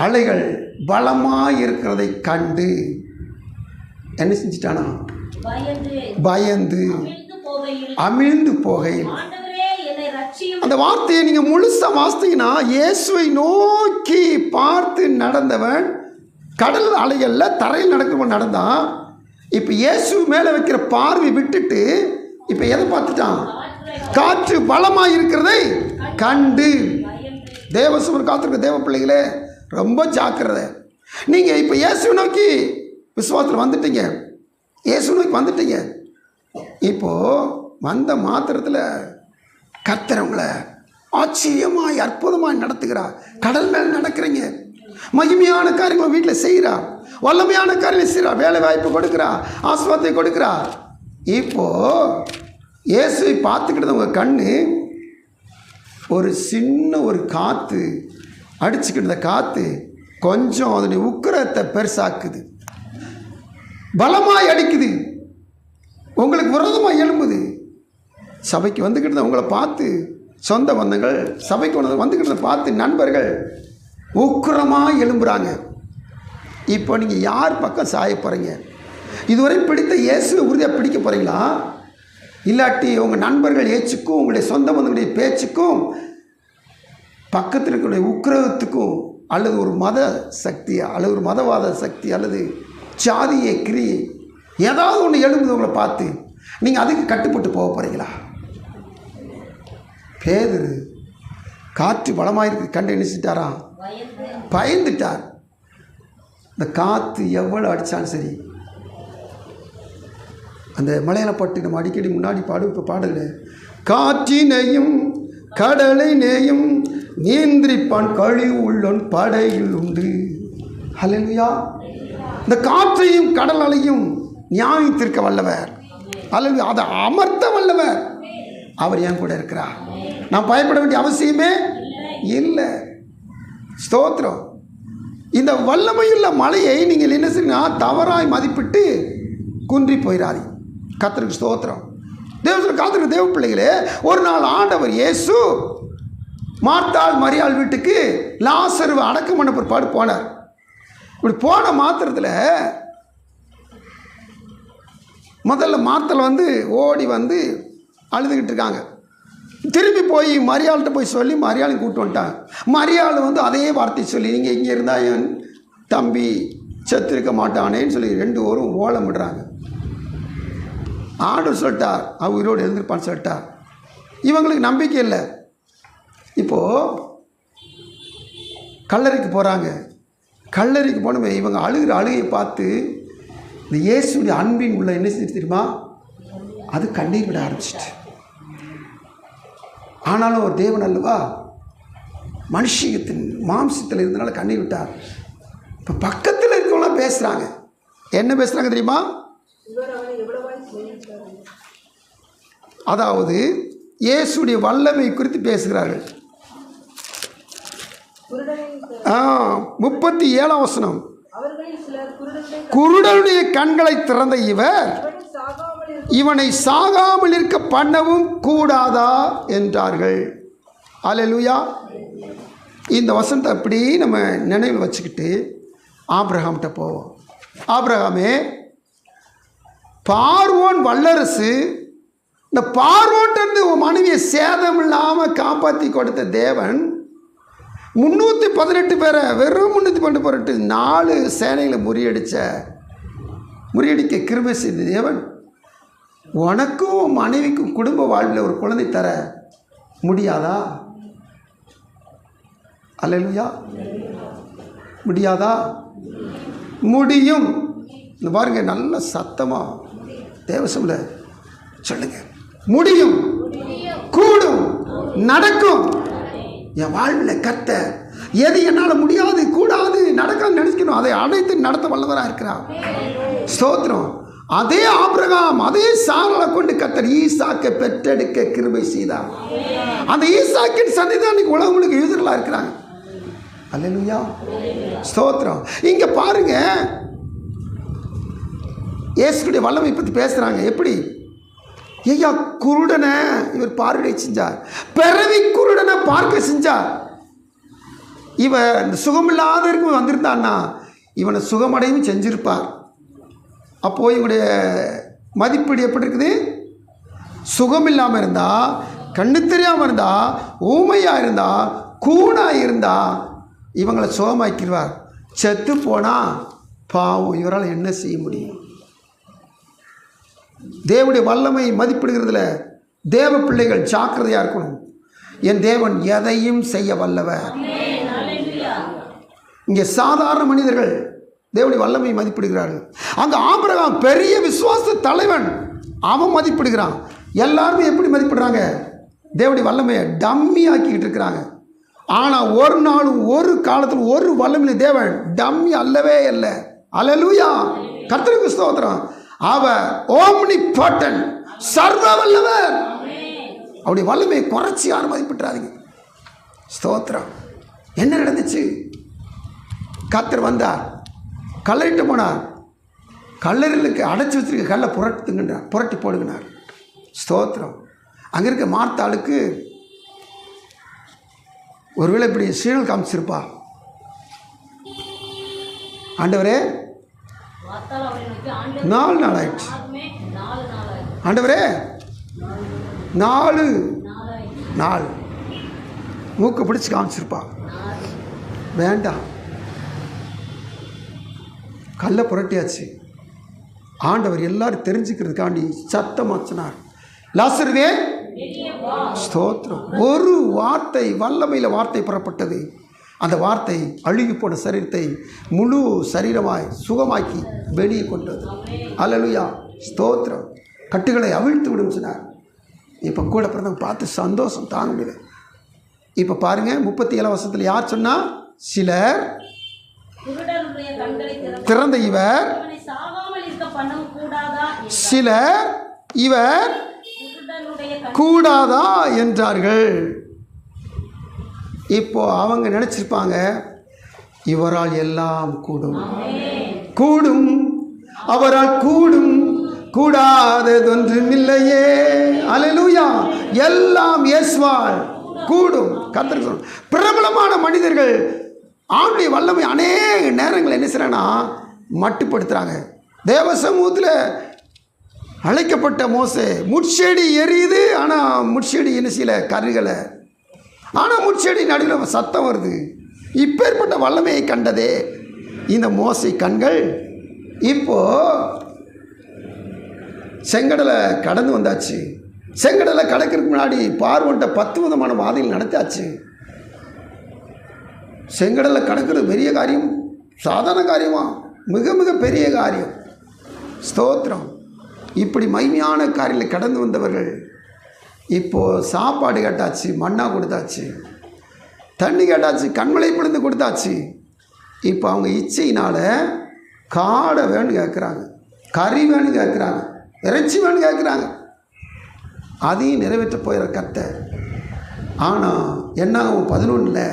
அலைகள் பலமாக இருக்கிறதை கண்டு என்ன செஞ்சிட்டானா, பயந்து அமிழ்ந்து போகையில். அந்த வார்த்தையை நீங்கள் முழுசாக வாசித்தீங்கன்னா, இயேசுவை நோக்கி பார்த்து நடந்தவன் கடல் அலைகளில் தரையில் நடக்கிறவன் நடந்தான். இப்போ இயேசு மேலே வைக்கிற பார்வை விட்டுட்டு இப்போ எதை பார்த்துட்டான், காற்று பலமாக இருக்கிறதை கண்டு. தேவசூர் காத்திருக்க தேவ பிள்ளைகளே, ரொம்ப ஜாக்கிரதை. நீங்கள் இப்போ இயேசு நோக்கி விசுவாசத்தில் வந்துட்டீங்க, இயேசு நோக்கி வந்துட்டீங்க. இப்போது வந்த மாத்திரத்தில் கர்த்தர் உங்களை ஆச்சரியமாய் அற்புதமாய் நடத்துகிறார். கடல் மேல் நடக்கிறீங்க, மகிமையான காரியங்களை வீட்டில் செய்கிறார், வல்லமையான காரியங்களை செய்கிறார், வேலை வாய்ப்பு கொடுக்குறார், ஆசீர்வாதத்தை கொடுக்குறார். இப்போது இயேசுவை பார்த்துக்கிட்டு உங்கள் கண்ணு ஒரு சின்ன ஒரு காற்று அடிச்சுக்கிட்ட காற்று கொஞ்சம் அதனுடைய உக்கிரத்தை பெருசாக்குது, பலமாய் அடிக்குது, உங்களுக்கு விரோதமாக எழும்புது. சபைக்கு வந்துக்கிட்டு உங்களை பார்த்து சொந்த பந்தங்கள் சபைக்கு வந்துக்கிட்டு பார்த்து நண்பர்கள் உக்கிரமாக எழும்புகிறாங்க. இப்போ நீங்கள் யார் பக்கம் சாய போகிறீங்க? இதுவரை பிடித்த இயேசுவை உறுதியாக பிடிக்க போகிறீங்களா? இல்லாட்டி உங்கள் நண்பர்கள் ஏச்சுக்கும் உங்களுடைய சொந்த பந்தங்களுடைய பேச்சுக்கும் பக்கத்தில் இருக்கக்கூடிய உக்கிரகத்துக்கும் அல்லது ஒரு மத சக்தி அல்லது ஒரு மதவாத சக்தி அல்லது ஜாதிய கிரியை ஏதாவது ஒன்று எழும்புது உங்களை பார்த்து நீங்கள் அதுக்கு கட்டுப்பட்டு போக போகிறீங்களா? பேதுரு காற்று பலமாயிருக்கு கண்டு நினைச்சிட்டாரா? பயந்துட்டார். இந்த காற்று எவ்வளோ அடித்தாலும் சரி, அந்த மலையாள பாட்டு நம்ம அடிக்கடி முன்னாடி இப்போ பாடல, காற்றினையும் கடலை நேயும் நீந்திரிப்பான் கழிவு உள்ளோன் படையில் உண்டு. ஹல்லேலூயா. இந்த காற்றையும் கடல் அலையும் நியாயத்திற்க வல்லவர். ஹல்லேலூயா. அதை அமர்த்த வல்லவர் அவர் என் கூட இருக்கிறார். நான் பயப்பட வேண்டிய அவசியமே இல்லை. ஸ்தோத்திரம். இந்த வல்லமையுள்ள மலையை நீங்கள் என்ன செய்யணும்? தவறாய் மதிப்பிட்டு குன்றி போயிடாதீங்க. கர்த்தருக்கு ஸ்தோத்திரம். தேவத்தில் காத்திருக்க தேவ பிள்ளைகளே, ஒரு நாள் ஆண்டவர் இயேசு மார்த்தாள் மரியாள் வீட்டுக்கு லாசருவை அடக்கம் பண்ண பிற்பாடு போனார். இப்படி போன மாத்திரத்தில் முதல்ல மார்த்தாள் ஓடி அழுதுகிட்டு இருக்காங்க. திரும்பி போய் மரியாள்கிட்ட போய் சொல்லி மரியாளையும் கூப்பிட்டு வந்துட்டாங்க. மரியாள் அதே வார்த்தை சொல்லி, நீங்கள் இங்கே இருந்தால் என் தம்பி செத்திருக்க மாட்டானேன்னு சொல்லி 2 பேரும் ஓலம் விடுறாங்க. ஆண்டவர் சொல்லிட்டார், அவ உயிரோடு எழுந்திருப்பான்னு சொல்லிட்டார். இவங்களுக்கு நம்பிக்கை இல்லை. இப்போது கல்லறைக்கு போகிறாங்க. கல்லறைக்கு போனோமே இவங்க அழுகிற அழுகையை பார்த்து இந்த இயேசுடைய அன்பின் உள்ள என்ன செஞ்சு தெரியுமா? அது கண்ணீர் விட ஆரம்பிச்சிட்டு. ஆனாலும் ஒரு தேவன் அல்லவா, மனுஷத்தின் மாம்சத்தில் இருந்தனால கண்ணீர் விட்டார். இப்போ பக்கத்தில் இருக்கவங்களாம் பேசுகிறாங்க. என்ன பேசுகிறாங்க தெரியுமா? அதாவது இயேசுடைய வல்லமை குறித்து பேசுகிறார்கள். 37ஆம் வசனம், குருடனுடைய கண்களை திறந்த இவர் இவனை சாகாமல் இருக்க பண்ணவும் கூடாதா என்றார்கள். அல்லேலூயா. இந்த வசனத்தை அப்படி நம்ம நினைவில் வச்சுக்கிட்டு ஆபிரகாம்கிட்ட போவோம். ஆபிரகாமே, பார்வோன் வல்லரசு, இந்த பார்வோன்ட்டு உன் மனைவியை சேதம் இல்லாமல் காப்பாற்றி கொடுத்த தேவன் 318 பேரை வெறும் 318 4 சேனைகளை முறியடிக்க கிருபை செய்த தேவன் உனக்கும் மனைவிக்கும் குடும்ப வாழ்வில் ஒரு குழந்தை தர முடியாதா? அல்லேலூயா. முடியாதா? முடியும். இந்த பாருங்க, நல்ல சத்தமாக தேவசம்ல சொல்லுங்க. முடியும், கூடும், நடக்கும். என் வாழ்வில் கத்த எது என்னால் முடியாது, கூடாது, நடக்காது நினைக்கணும், அதை அனைத்து நடத்த வல்லவராக இருக்கிறார். ஸ்தோத்திரம். அதே ஆபிரகாம் அதே சாராளை கொண்டு கர்த்தர் ஈசாக்கை பெற்றெடுக்க கிருபை செய்தார். அந்த ஈசாக்கின் சன்னிதான் இன்னைக்கு உலகங்களுக்கு யூதர்களாக இருக்கிறாங்க. அல்லேலூயா. ஸ்தோத்திரம். இங்கே பாருங்க, இயேசுடைய வல்லமை பற்றி பேசுகிறாங்க. எப்படி? ஐயா, குருடனை இவர் பார்வை செஞ்சார், பிறவி குருடனை பார்க்க செஞ்சார். இவன் இந்த சுகமில்லாத இருக்கும் வந்திருந்தான்னா இவனை சுகமடையும் செஞ்சிருப்பார். அப்போது இவனுடைய மதிப்பீடு எப்படி இருக்குது? சுகம் இல்லாமல் இருந்தால், கண்ணு தெரியாமல் இருந்தால், ஊமையாக இருந்தால், கூணாக இருந்தால் இவங்களை சுகமாக்கிடுவார். செத்து போனால் பாவம், இவரால் என்ன செய்ய முடியும்? தேவனுடைய வல்லமை மதிப்பிடுகிறதுல தேவ பிள்ளைகள் ஜாக்கிரதையாக இருக்கணும். என் தேவன் எதையும் செய்ய வல்லவர். இங்கே சாதாரண மனிதர்கள் தேவனுடைய வல்லமை மதிப்பிடுகிறார்கள். அங்கே ஆபிரகாம் பெரிய விசுவாச தலைவன், அவன் மதிப்பிடுகிறான். எல்லாருமே எப்படி மதிப்பிடுறாங்க? தேவனுடைய வல்லமையை டம்மி ஆக்கிக்கிட்டு இருக்கிறாங்க. ஆனால் ஒரு நாளும் ஒரு காலத்தில் ஒரு வல்லமையில தேவன் டம்மி அல்லவே இல்லை. அல்லேலூயா. கர்த்தருக்கு ஸ்தோத்திரம். அவர் ஓம்னிபோர்டன், சர்வ வல்லவர். அவருடைய வல்லமையை குறைச்சி யாரும் மதிப்பிட்டுறாதீங்க. ஸ்தோத்திரம். என்ன நடந்துச்சு? கர்த்தர் வந்தார், கல்லறிட்டு போனார். கல்லறைகளுக்கு அடைச்சி வச்சிருக்க கல்லை புரட்டி போடுகிறார். ஸ்தோத்திரம். அங்கே இருக்க மார்த்தாளுக்கு ஒருவேளை இப்படி சீனல் காமிச்சிருப்பா. ஆண்டவரே 4 நாள் ஆயிடுச்சு, ஆண்டவரே 4 நாள் மூக்கை பிடிச்சி காமிச்சிருப்பா. வேண்டாம், கல்லை புரட்டியாச்சு. ஆண்டவர் எல்லாரும் தெரிஞ்சுக்கிறதுக்காண்டி சத்தமாக சொன்னார், லாசருவே ஸ்தோத்திரம். ஒரு வார்த்தை, வல்லமையில் வார்த்தை புறப்பட்டது. அந்த வார்த்தை அழுகி போன சரீரத்தை முழு சரீரமாய் சுகமாக்கி வெளியே கொண்டது. அல்லேலூயா, ஸ்தோத்திரம். கட்டுகளை அவிழ்த்து விடும் சொன்னார். இப்போ கூட பிறந்தவங்க பார்த்து சந்தோஷம் தாங்க முடியல. இப்போ பாருங்கள் 37 வருஷத்தில் யார் சொன்னால், சிலர் திறந்த இவர், சிலர் இவர் கூடாதா என்றார்கள். இப்போ அவங்க நினைச்சிருப்பாங்க, இவரால் எல்லாம் கூடும், கூடும், அவரால் கூடும், கூடாததொன்றுமில்லையே. அல்லேலூயா, எல்லாம் இயேசுவால் கூடும். கர்த்தர் சொல்றார். பிரபலமான மனிதர்கள் ஆண்டுடைய வல்லமை அநேக நேரங்கள் என்ன செய்யறாங்கன்னா மட்டுப்படுத்துறாங்க. தேவ சமூகத்தில் அழைக்கப்பட்ட மோசே, முட்செடி எரியுது, ஆனால் முட்செடி என்ன செய்யல, கருகலை. ஆனால் முட்செடி நடுவில் சத்தம் வருது. இப்பேற்பட்ட வல்லமையை கண்டதே இந்த மோசை கண்கள். இப்போ செங்கடலை கடந்து வந்தாச்சு. செங்கடலை கடக்கிறதுக்கு முன்னாடி பார்வோன்ட்ட 10 விதமான வாதைகள் நடத்தாச்சு. செங்கடலை கடக்கிறது பெரிய காரியம், சாதாரண காரியமா, மிக மிக பெரிய காரியம். ஸ்தோத்திரம். இப்படி மகிமையான காரியங்களை கடந்து வந்தவர்கள் இப்போது சாப்பாடு கேட்டாச்சு, மண்ணா கொடுத்தாச்சு, தண்ணி கேட்டாச்சு, கண்மலை பிடிந்து கொடுத்தாச்சு. இப்போ அவங்க இச்சையினால் காடை வேணும்னு கேட்குறாங்க, கறி வேணும்னு கேட்குறாங்க, இறைச்சி வேணும்னு கேட்குறாங்க. அதையும் நிறைவேற்ற போயிடுற கர்த்தர். ஆனால் என்ன 11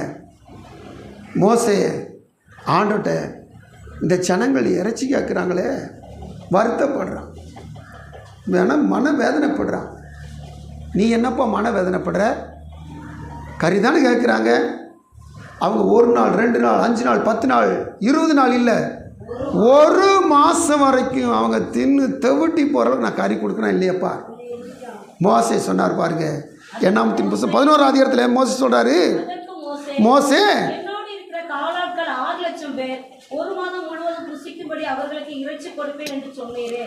மோசே ஆண்டோட்ட இந்த ஜனங்கள் இறைச்சி கேட்குறாங்களே வருத்தப்படுறான், வேணால் மன வேதனைப்படுறான். நீ என்னப்பா மன வேதனைப்படுற? கறி தானே கேட்குறாங்க. அவங்க 1 நாள் 2 நாள் 5 நாள் 10 நாள் 20 நாள் இல்லை, 1 மாதம் வரைக்கும் அவங்க தின்னு தெவிட்டி போகிறவங்க நான் கறி கொடுக்குறேன் இல்லையாப்பா. மோசே சொன்னார் பாருங்க, 8ஆம் புத்தகம் 11ஆம் அதிகாரத்தில் மோசே சொல்கிறாரு, மோசே 6,00,000 பேர் 1 மாதம் முழுவதும் புசிக்கும்படி அவர்களுக்கு இறைச்சி கொடுப்பேன் என்று சொன்னீரே,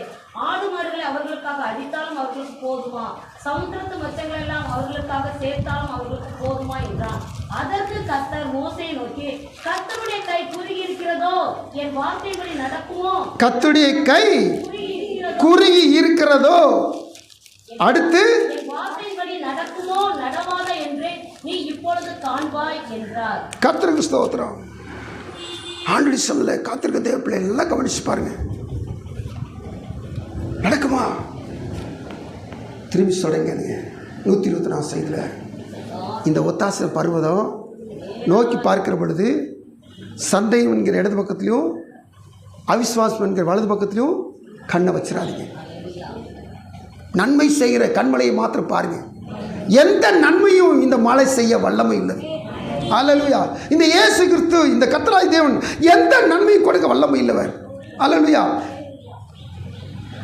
ஆடு மாடுகளை அவர்களுக்காக அடித்தாலும் அவர்களுக்கு போதுமா, சமுத்திரத்து மச்சங்கள் எல்லாம் அவர்களுக்காக சேர்த்தாலும் அவர்களுக்கு போதுமா என்றான். அதற்கு கர்த்தர் மோசேயை நோக்கி, கர்த்தருடைய கை குறுகி இருக்கிறதோ, என் வார்த்தைப்படி நடக்குமோ, கர்த்தருடைய கை குறுகி இருக்கிறதோ, அடுத்து என் வார்த்தைப்படி நடக்குமோ நடவாத என்று நீ இப்பொழுது காண்பாய் என்றார். கர்த்தருக்கு ஸ்தோத்திரம். ஆண்டடி சொல்ல காத்திருக்க தேவ பிள்ளை எல்லாம் கவனிச்சு பாருங்க. நடக்குமா? திரும்பி சொல்லுங்க. 124 சைடில் இந்த ஒத்தாச பர்வதம் நோக்கி பார்க்கிற பொழுது சந்தேகம் என்கிற இடது பக்கத்துலையும் அவிஸ்வாசம் என்கிற வலது பக்கத்துலையும் கண்ணை வச்சிடாதீங்க. நன்மை செய்கிற கண்மலையை மாத்திரம் பாருங்க. எந்த நன்மையும் இந்த மழை செய்ய வல்லமை உள்ளது. அல்லேலூயா. இந்த இயேசு கிறிஸ்து, இந்த கர்த்தராகிய தேவன் எந்த நன்மையும் கொடுக்க வல்லமை இல்லவர். அல்லேலூயா.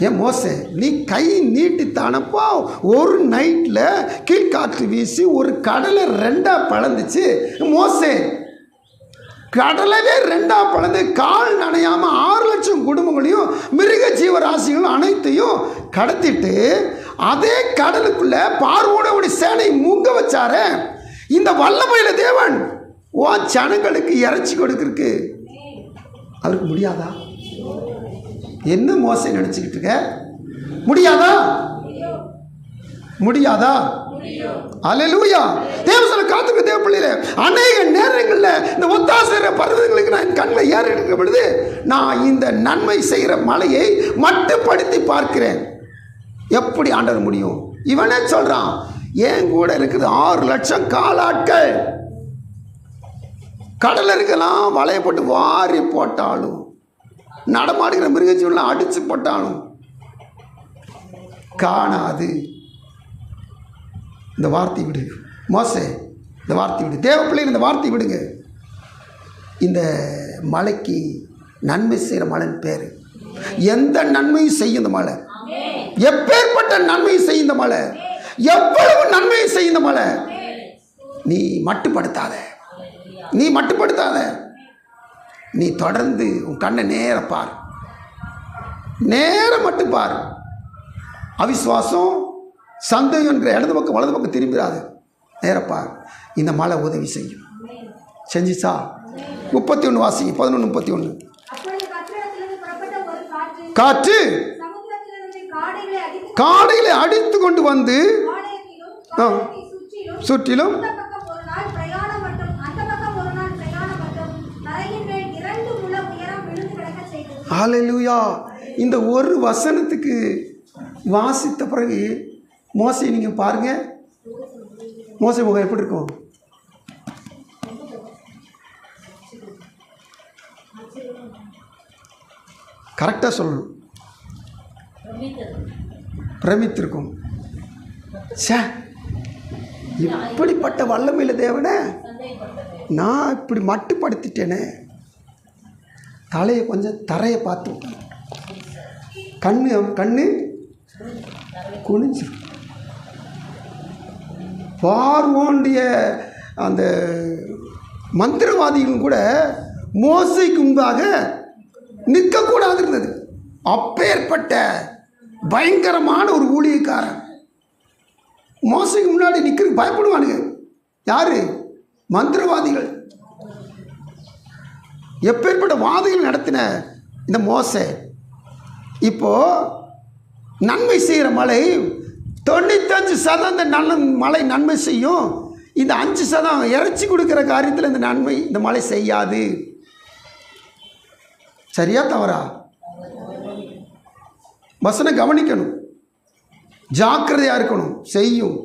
ஏன் மோசே நீ கை நீட்டித்தானப்போ ஒரு நைட்டில் கீழ்காற்று வீசி ஒரு கடலை 2ஆ பிளந்துச்சு. மோசே கடலவே 2ஆ பிளந்து கால் நனையாமல் 6,00,000 குடும்பங்களையும் மிருக ஜீவராசிகளும் அனைத்தையும் கடத்திட்டு அதே கடலுக்குள்ள பார்வோனுடைய சேனை மூங்க வச்சாரு. இந்த வல்லமையில தேவன் ஜனங்களுக்கு இறைச்சி கொடுக்கறதுக்கு அவருக்கு முடியாதா? என்ன மோசை நினைச்சுக்கிட்டு இருக்க? முடியாதா? முடியாதா? அல்லேலூயா. தேவசன காத்துக்கு தேவ பிள்ளைகளே, அநேக நேரங்களில் இந்த ஒத்தாசை பர்வதங்களுக்கு நான் என் கண்ணில் ஏற எடுக்கிற பொழுது நான் இந்த நன்மை செய்கிற மலையை மட்டுப்படுத்தி பார்க்கிறேன். எப்படி ஆண்டவர் முடியும்? இவனே சொல்றான், ஏன் கூட இருக்குது 6,00,000 காலாட்கள். கடல் இருக்கலாம் வலையை போட்டு வாரி போட்டாலும், நடமாடுகிற மிருகஜீவெல்லாம் அடித்து போட்டாலும் காணாது. இந்த வார்த்தை விடு மோசே, இந்த வார்த்தை விடு. தேவ பிள்ளைகள் இந்த வார்த்தை விடுங்க. இந்த மலைக்கு நன்மை செய்கிற மலைன்னு பேர். எந்த நன்மையும் செய்யும் இந்த மலை. எப்பேற்பட்ட நன்மையும் செய்யும் இந்த மலை. எவ்வளவு நன்மையும் செய்யும் இந்த மலை. நீ மட்டுப்படுத்தாத, நீ மட்டுப்படுத்தாத. நீ தொடர்ந்து உன் கண்ணை நேர பார், நேர மட்டும் பார். அவிசுவாசம் சந்தேகம் என்கிற இடது பக்கம் வலது பக்கம் திரும்பிடாது, நேரப்பார். இந்த மலை உதவி செய்யும். செஞ்சிச்சா? 31 வாசிங்க. 11:31. காற்று காடைகளை அடித்து கொண்டு வந்து சுற்றிலும் ஹல்லேலூயா. இந்த ஒரு வசனத்துக்கு வாசித்த பிறகு மோசே நீங்கள் பாருங்க, மோசே முகம் எப்படி இருக்கும்? கரெக்டாக சொல்லணும், பிரமித்திருக்கும். சே, இப்படிப்பட்ட வல்லமையில தேவனே, நான் இப்படி மட்டுப்படுத்திட்டேனே. தலையை கொஞ்சம் தரையை பார்த்து கண்ணு குனிஞ்சிரும். பார்வோனுடைய அந்த மந்திரவாதிகளும் கூட மோசைக்கு முன்பாக நிற்கக்கூடாது இருந்தது. அப்பேற்பட்ட பயங்கரமான ஒரு ஊழியக்காரன் மோசைக்கு முன்னாடி நிற்கிறதுக்கு பயப்படுவானுங்க. யாரு? மந்திரவாதிகள். எப்பேற்பட்ட வாதிகள் நடத்தின இந்த மோசே. இப்போ நன்மை செய்கிற மலை 95% நல்ல மலை நன்மை செய்யும். இந்த 5% இறைச்சி கொடுக்குற காரியத்தில் இந்த நன்மை இந்த மலை செய்யாது. சரியா தவறா? வசனம் கவனிக்கணும், ஜாக்கிரதையாக இருக்கணும். செய்யும்.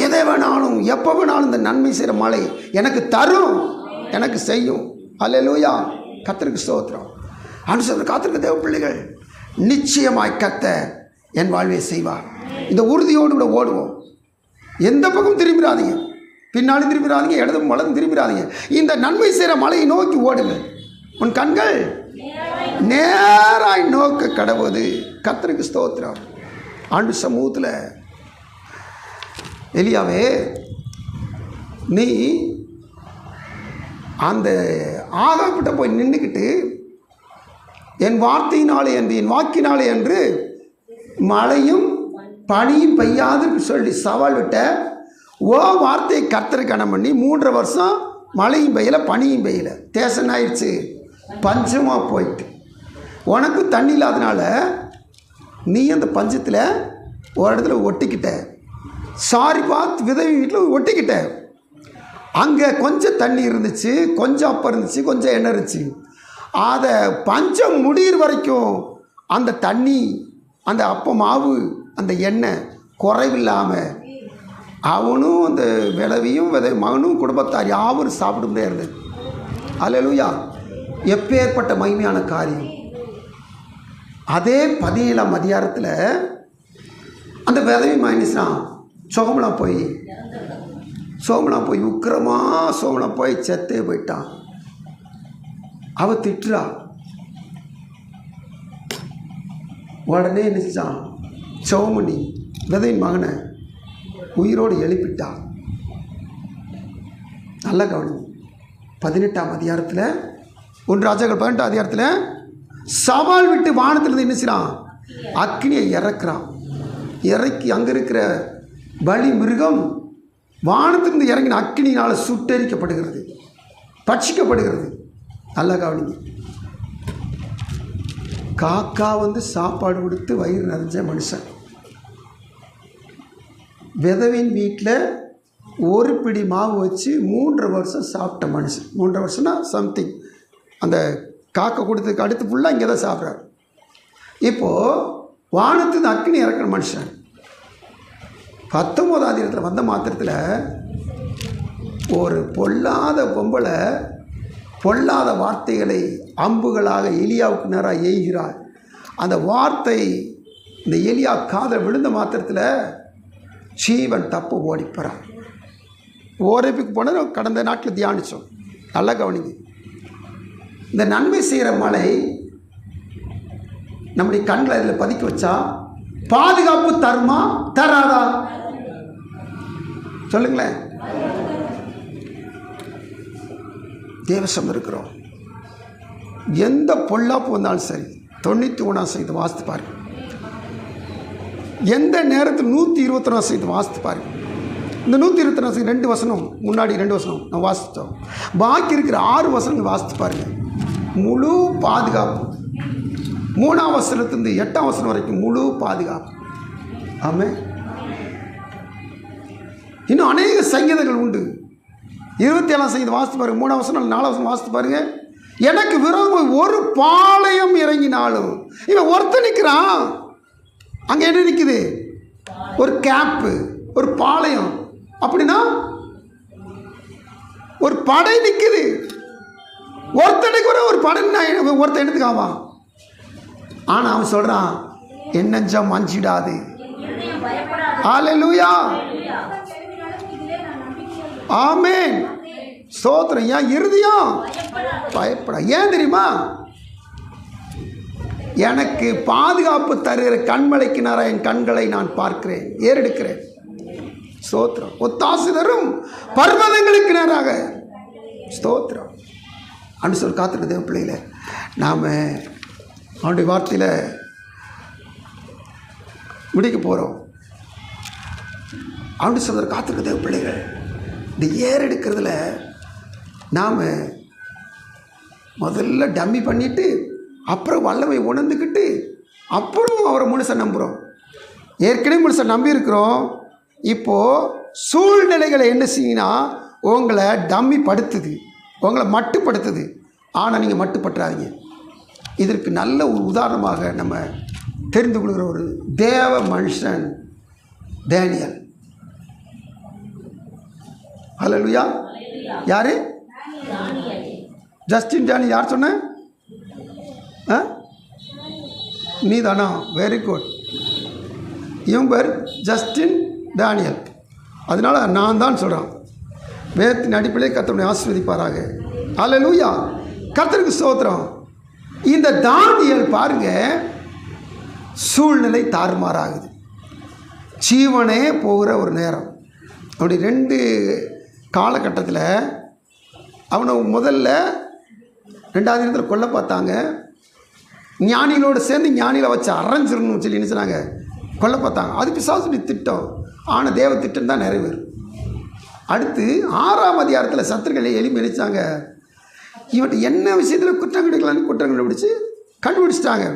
எதை வேணாலும் எப்போ வேணாலும் இந்த நன்மை செய்கிற மலை எனக்கு தரும், எனக்கு செய்யும். அல்லேலூயா. கர்த்தருக்கு ஸ்தோத்திரம். அனுசரித்து காத்திருக்க தேவ பிள்ளைகள், நிச்சயமாய் கர்த்தர் என் வாழ்வை செய்வார். இந்த உறுதியோடு கூட ஓடுவோம். எந்த பக்கம் திரும்பிடாதீங்க, பின்னாடி திரும்பிடாதீங்க, இடதும் வலதும் திரும்பிடாதீங்க. இந்த நன்மை செய்கிற மலையை நோக்கி ஓடுங்க. உன் கண்கள் நேராய் நோக்க கடவுது. கர்த்தருக்கு ஸ்தோத்திரம். ஆண்டு சமூகத்தில் எலியாவே, நீ அந்த ஆகாப்பிட்ட போய் நின்றுக்கிட்டு என் வார்த்தையினாலே என்று என் வாக்கினாலே என்று மழையும் பனியும் பெய்யாதுன்னு சொல்லி சவால் விட்ட. ஓ வார்த்தையை கர்த்தரை கனம் பண்ணி 3 வருஷம் மழையும் பெய்யலை, பனியும் பெய்யலை. தேசம் ஆயிடுச்சு, பஞ்சமாக போயிட்டு. உனக்கு தண்ணி இல்லாதனால நீ அந்த பஞ்சத்தில் ஒரு இடத்துல ஒட்டிக்கிட்ட. சாரி பார்த்து விதவி வீட்டில் ஒட்டிக்கிட்ட. அங்கே கொஞ்சம் தண்ணி இருந்துச்சு, கொஞ்சம் அப்பம் இருந்துச்சு, கொஞ்சம் எண்ணெய் இருந்துச்சு. அதை பஞ்சம் முடிகிற வரைக்கும் அந்த தண்ணி, அந்த அப்ப மாவு, அந்த எண்ணெய் குறைவில்லாமல் அவனும் அந்த விதவையும் மகனும் குடும்பத்தார் யாவரும் சாப்பிடுமே இருந்தது. அல்லேலூயா. எப்பேற்பட்ட மகிமையான காரியம். அதே 17ஆம் அதிகாரத்தில் அந்த விதவை மைனஸ்னா சோகமெலாம் போய் உக்கிரமாக சோகமெலாம் போய் செத்தே போயிட்டான். அவ திட்டுறா. உடனே நினைச்சான் சோமணி விதையின் மகனை உயிரோடு எழுப்பிட்டா. நல்லா கவனி. 18ஆம் அதிகாரத்தில் 1 ராஜாக்கள் 18ஆம் அதிகாரத்தில் சவால் விட்டு வானத்திலிருந்து என்ன செய்யறான்? அக்கினியை இறக்குறான். இறக்கி அங்கே இருக்கிற பலி மிருகம் வானத்திலிருந்து இறங்கின அக்கினியினால் சுட்டரிக்கப்படுகிறது, பட்சிக்கப்படுகிறது. நல்லா கவனிங்க. காக்கா வந்து சாப்பாடு கொடுத்து வயிறு நிறைஞ்ச மனுஷன். விதவின் வீட்டில் ஒரு பிடி மாவு வச்சு 3 வருஷம் சாப்பிட்ட மனுஷன். 3 வருஷம்னா சம்திங். அந்த காக்கா கொடுத்ததுக்கு அடுத்து ஃபுல்லாக இங்கே தான் சாப்பிட்றாரு. இப்போது வானத்துக்கு அக்கினி இறக்குற மனுஷன் 19ஆம் அதிகாரத்தில் வந்த மாத்திரத்தில் ஒரு பொல்லாத பொம்பளை பொல்லாத வார்த்தைகளை அம்புகளாக எலியாவுக்கு நேராக எய்கிறார். அந்த வார்த்தை இந்த எலியா காதில் விழுந்த மாத்திரத்தில் ஜீவன் தப்பு ஓடிப்பறான். ஓரேப்புக்கு போனால் கடந்த நாட்டில் தியானித்தோம். நல்லா கவனிங்க. இந்த நன்மை செய்கிற மலை நம்முடைய கண்களை அதில் பதிக்க வச்சா பாதுகாப்பு தருமா தராதா? சொல்லுங்களேன். தேவசம் இருக்கிறோம். எந்த பொல்லாப்பு வந்தாலும் சரி 91% வாசித்து பாருங்க. எந்த நேரத்தில் 121% வாசித்து பாருங்க. இந்த 121 2 வசனம் முன்னாடி 2 வசனம் நான் வாசித்தோம். பாக்கி இருக்கிற 6 வசனங்கள் வாசித்து பாருங்க. முழு பாதுகாப்பு. 3ஆம் வசனத்திலிருந்து 8ஆம் வசனம் வரைக்கும் முழு பாதுகாப்பு. ஆமென். இன்னும் அநேக சங்கீதங்கள் உண்டு. 27ஆம் சங்கீதம் வாசித்து பாருங்க. 3ஆம் வசனம் 4ஆம் வசனம் வாசித்து பாருங்க. எனக்கு விரோதமாக ஒரு பாளையம் இறங்கினாலும் இவன் ஒருத்தன் நிற்கிறான். அங்கே என்ன நிற்குது? ஒரு கேப்பு, ஒரு பாளையம். அப்படின்னா ஒரு படை நிற்குது. ஒருத்தனுக்கு ஒரு படைன்னா ஒருத்தன் எடுத்துக்காவான். ஆனால் அவன் சொல்கிறான், என் நெஞ்சம் அஞ்சிடாது. ஹல்லேலூயா, ஆமென், ஸ்தோத்திரம். ஏன் இருதயம் பயப்பட? ஏன் தெரியுமா? எனக்கு பாதுகாப்பு தருகிற கண்மலைக்கு நேராக என் கண்களை நான் பார்க்கிறேன், ஏறெடுக்கிறேன். ஸ்தோத்திரம். ஒத்தாசை தரும் பர்வதங்களுக்கு நேராக. ஸ்தோத்திரம். அன்று சொல் காத்திருக்க தேவ பிள்ளைகளை நாம் அவனுடைய வார்த்தையில் முடிக்க போகிறோம். அவனுடைய சொல்கிற காத்திருக்க தேவ பிள்ளைகள், இந்த ஏறெடுக்கிறதுல நாம் முதல்ல டம்மி பண்ணிவிட்டு அப்புறம் வல்லமை உணர்ந்துக்கிட்டு அப்புறம் அவரை முழுசை நம்புகிறோம். ஏற்கனவே முழுசை நம்பியிருக்கிறோம். இப்போது சூழ்நிலைகளை என்ன செய்யினா உங்களை டம்மி படுத்துது, உங்களை மட்டுப்படுத்துது. ஆனால் நீங்கள் மட்டுப்பட்டுறாதீங்க. இதற்கு நல்ல ஒரு உதாரணமாக நம்ம தெரிந்து கொள்கிற ஒரு தேவ மனுஷன் டேனியல். ஹல்லேலூயா. யாரு? Justin Daniel. யார் சொன்ன? நீ தானா? Very good. இவன் பேர் ஜஸ்டின் டேனியல். அதனால் நான் தான் சொல்கிறான். வேதத்தின் அடிப்படையில் கர்த்தருடைய ஆசீர்வதிப்பாராக. ஹல்லேலூயா. கர்த்தருக்கு ஸ்தோத்திரம். இந்த தானியேல் பாருங்க, சூழ்நிலை தாறுமாறாகுது. ஜீவனே போகிற ஒரு நேரம். அப்படி 2 காலகட்டத்தில் அவனை முதல்ல 2ஆவது இடத்துல கொல்ல பார்த்தாங்க. ஞானிகளோடு சேர்ந்து ஞானிகளை வச்சு அரைஞ்சிடணும்னு சொல்லி நினச்சினாங்க, கொல்ல பார்த்தாங்க. அது பிசாசுடைய திட்டம். ஆனால் தேவ திட்டம் தான் நிறைவேறும். அடுத்து 6ஆம் அதிகாரத்தில் சத்துருக்களை எளிமை நினைச்சாங்க. இவன் என்ன விஷயத்தில் குற்றம் கிடைக்கலான்னு குற்றம் கண்டுபிடிச்சிட்டாங்க.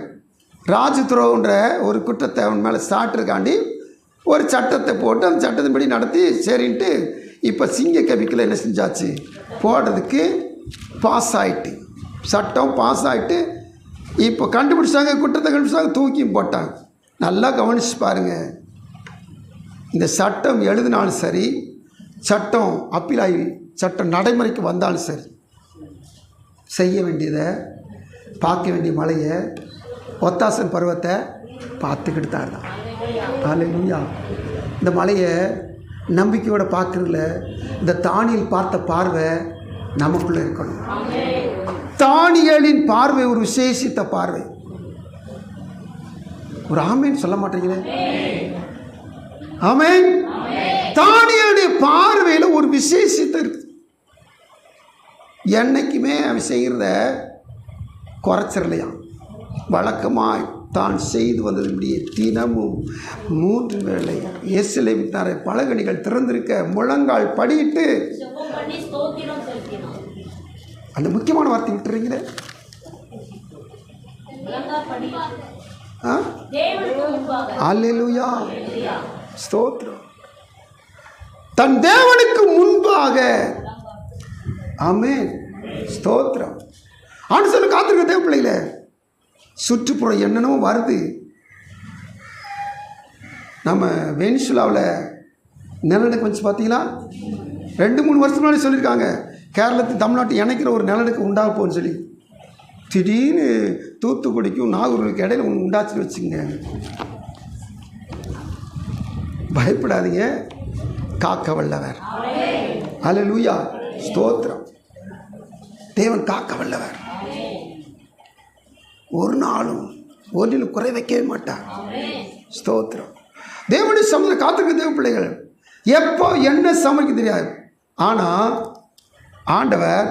ராஜ துரோகன்ற ஒரு குற்றத்தை அவன் மேலே சாட்டுறக்காண்டி ஒரு சட்டத்தை போட்டு அந்த சட்டத்தின்படி நடத்தி சரின்ட்டு இப்போ சிங்க கவிக்கில் என்ன செஞ்சாச்சு, போடுறதுக்கு பாஸ் ஆகிட்டு, சட்டம் பாஸ் ஆகிட்டு இப்போ கண்டுபிடிச்சாங்க, குற்றத்தை கண்டுபிடிச்சாங்க, தூக்கியும் போட்டாங்க. நல்லா கவனிச்சு பாருங்கள். இந்த சட்டம் எழுதினாலும் சரி, சட்டம் அப்பீலாகி சட்டம் நடைமுறைக்கு வந்தாலும் சரி, செய்ய வேண்டியதை, பார்க்க வேண்டிய மலையை, ஒத்தாசன் பருவத்தை பார்த்துக்கிட்டு தான் இருந்தான். ஹல்லேலூயா. இந்த மலையை நம்பிக்கையோடு பார்க்குறதுல இந்த தானியேல் பார்த்த பார்வை நமக்குள்ளே இருக்கணும். தானியேலின் பார்வை ஒரு விசேஷித்த பார்வை. ஒரு ஆமேன் சொல்ல மாட்டேங்கிறேன். ஆமேன். தானியேலுடைய பார்வையில் ஒரு விசேஷித்த இருக்கு. என்னைக்குமே அவன் செய்கிறத குறைச்சிடலையா. வழக்கமாய் தான் செய்து வந்ததுபடியே தினமும் 3 வேளை எருசலேமின் பலகணிகள் திறந்திருக்க முழங்கால் படியிட்டு அந்த முக்கியமான வார்த்தை விட்டுறீங்களே. அல்லேலூயா, ஸ்தோத்திரம். தன் தேவனுக்கு முன்பாக. ஆமென், ஸ்தோத்திரம். ஆண்டு சொல்ல காத்திருக்க தேவ பிள்ளையில சுற்றுப்புறம் என்னென்னமோ வருது. நம்ம வெனிசுலாவில் நிலநடுக்கம் வச்சு பார்த்தீங்களா? 2-3 வருஷத்துக்கு முன்னாடி சொல்லியிருக்காங்க, கேரளத்து தமிழ்நாட்டு இணைக்கிற ஒரு நிலநடுக்கம் உண்டாக போகுன்னு சொல்லி. திடீர்னு தூத்துக்குடிக்கும் நாகூருக்கு இடையில ஒன்று உண்டாச்சுன்னு வச்சுங்க. பயப்படாதீங்க, காக்க வல்லவர். ஹல்லேலூயா. ஸ்தோத்திரம். தேவன் காக்க வல்லவர். ஒரு நாளும் ஒன்றிலும் குறை வைக்கவே மாட்டார். ஸ்தோத்திரம். தேவனுடைய சமூகத்தில் காத்திருக்க தேவ பிள்ளைகள் எப்போ என்ன சமைக்க தெரியாது. ஆனால் ஆண்டவர்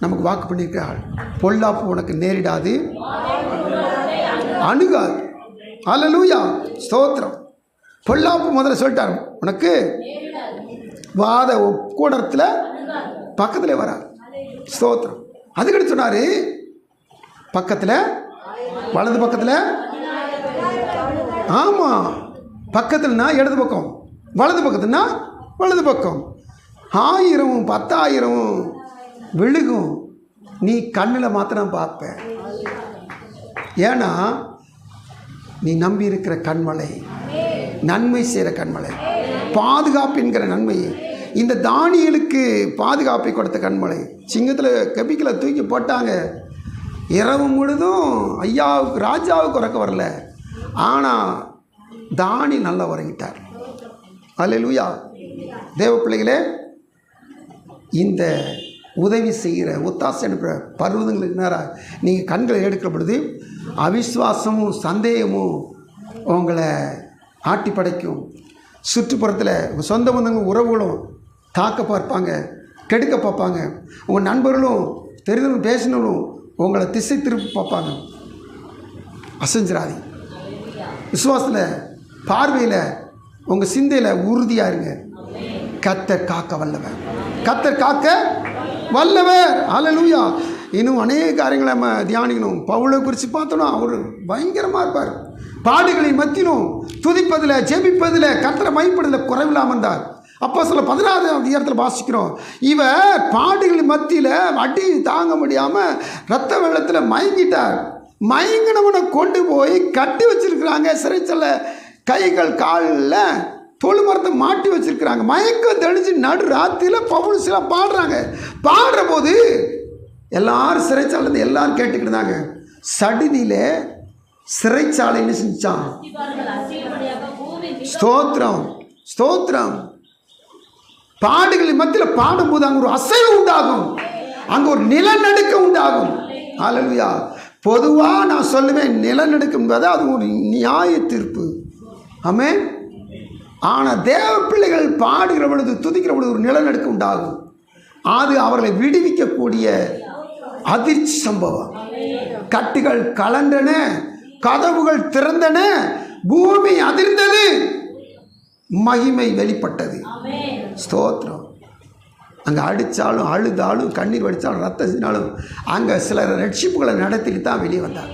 நமக்கு வாக்கு பண்ணியிருக்கிறார், பொல்லாப்பு உனக்கு நேரிடாது, அணுகாது. ஹல்லேலூயா. ஸ்தோத்திரம். பொல்லாப்பு முதல்ல சொல்லிட்டார், உனக்கு வாத கூடத்தில் பக்கத்தில் வராது. ஸ்தோத்திரம். அதுக்கிட்ட சொன்னார், பக்கத்தில் வலது பக்கத்தில், ஆமாம் பக்கத்துலனா இடது பக்கம், வலது பக்கத்துனா வலது பக்கம். 1000 10,000 விழுகும், நீ கண்ணில் மாத்திரம் பார்ப்ப. ஏன்னா நீ நம்பி இருக்கிற கண்மலை நன்மை செய்கிற கண்மலை, பாதுகாப்பு என்கிற நன்மை. இந்த தானியலுக்கு பாதுகாப்பை கொடுத்த கண்மலை. சிங்கத்தில் கபிக்கில் தூக்கி போட்டாங்க, இரவு முழுதும் ஐயாவுக்கு ராஜாவுக்கு உறக்க வரல. ஆனால் தானி நல்லா உறங்கிட்டார். ஹல்லேலூயா. தேவ பிள்ளைகளே, இந்த உதவி செய்கிற ஒத்தாசை அனுப்புகிற பர்வதங்களுக்கு நேராக நீங்கள் கண்களை எடுக்கிற பொழுது அவிசுவாசமும் சந்தேகமும் உங்களை ஆட்டி படைக்கும். சுற்றுப்புறத்தில் உங்கள் சொந்த பந்தங்களும் உறவுகளும் தாக்க பார்ப்பாங்க, கெடுக்க பார்ப்பாங்க. உங்கள் நண்பர்களும் தெரிந்தவங்களும் பேசினவங்களும் உங்களை திசை திருப்பி பார்ப்பாங்க. அசைஞ்சிராதி. விசுவாசத்தில், பார்வையில், உங்கள் சிந்தையில் உறுதியாக இருங்க. கர்த்தர் காக்க வல்லவர், கர்த்தர் காக்க வல்லவர். ஹல்லேலூயா. இன்னும் அநேக காரியங்களை நம்ம தியானிக்கணும். பவுலை குறித்து பார்த்தோன்னா அவர் பயங்கரமாக இருப்பார். பாடுகளின் மத்தியிலும் துதிப்பதில், ஜெபிப்பதில், கர்த்தரை மைப்படுதில் குறைவில்லாமல் இருந்தார். அப்போஸ்தலர் 16ஆம் அதிகாரத்தில் வாசிக்கிறோம், இவர் பாடுகளின் மத்தியில் அடி தாங்க முடியாமல் இரத்த வெள்ளத்தில் மயங்கிட்டார். மயங்கினவனை கொண்டு போய் கட்டி வச்சிருக்கிறாங்க சிறைச்சல, கைகள் காலில் தொழுமரத்தை மாட்டி வச்சிருக்கிறாங்க. மயக்கம் தெளிஞ்சு நடு ராத்திரியில் பவுல் சில பாடுறாங்க. பாடுற போது எல்லாரும் சிறைச்சாலை எல்லாரும் கேட்டுக்கிட்டு இருந்தாங்க. சடிதியில் சிறைச்சாலை என்ன செஞ்சான்? ஸ்தோத்திரம், ஸ்தோத்திரம். பாடுகளின் மத்தியில் பாடும்போது அங்கே ஒரு அசைவு உண்டாகும், அங்கே ஒரு நிலநடுக்கம் உண்டாகும். ஹல்லேலூயா. பொதுவாக நான் சொல்லுவேன், நிலநடுக்கம் என்பது அது ஒரு நியாய தீர்ப்பு. ஆமென். ஆனால் தேவ பிள்ளைகள் பாடுகிற பொழுது, துதிக்கிற பொழுது ஒரு நிலநடுக்கம் உண்டாகும். அது அவர்களை விடுவிக்கக்கூடிய அதிர்ச்சி சம்பவம். கட்டுகள் கலண்டன, கதவுகள் திறந்தன, பூமி அதிர்ந்தது, மகிமை வெளிப்பட்டது. ஸ்தோத்திரம். அங்கே அடித்தாலும், அழுதாலும், கண்ணீர் வடித்தாலும், ரத்தம் சிந்தாலும் அங்கே சிலர் ரட்சிப்புகளை நடத்திட்டு தான் வெளியே வந்தார்.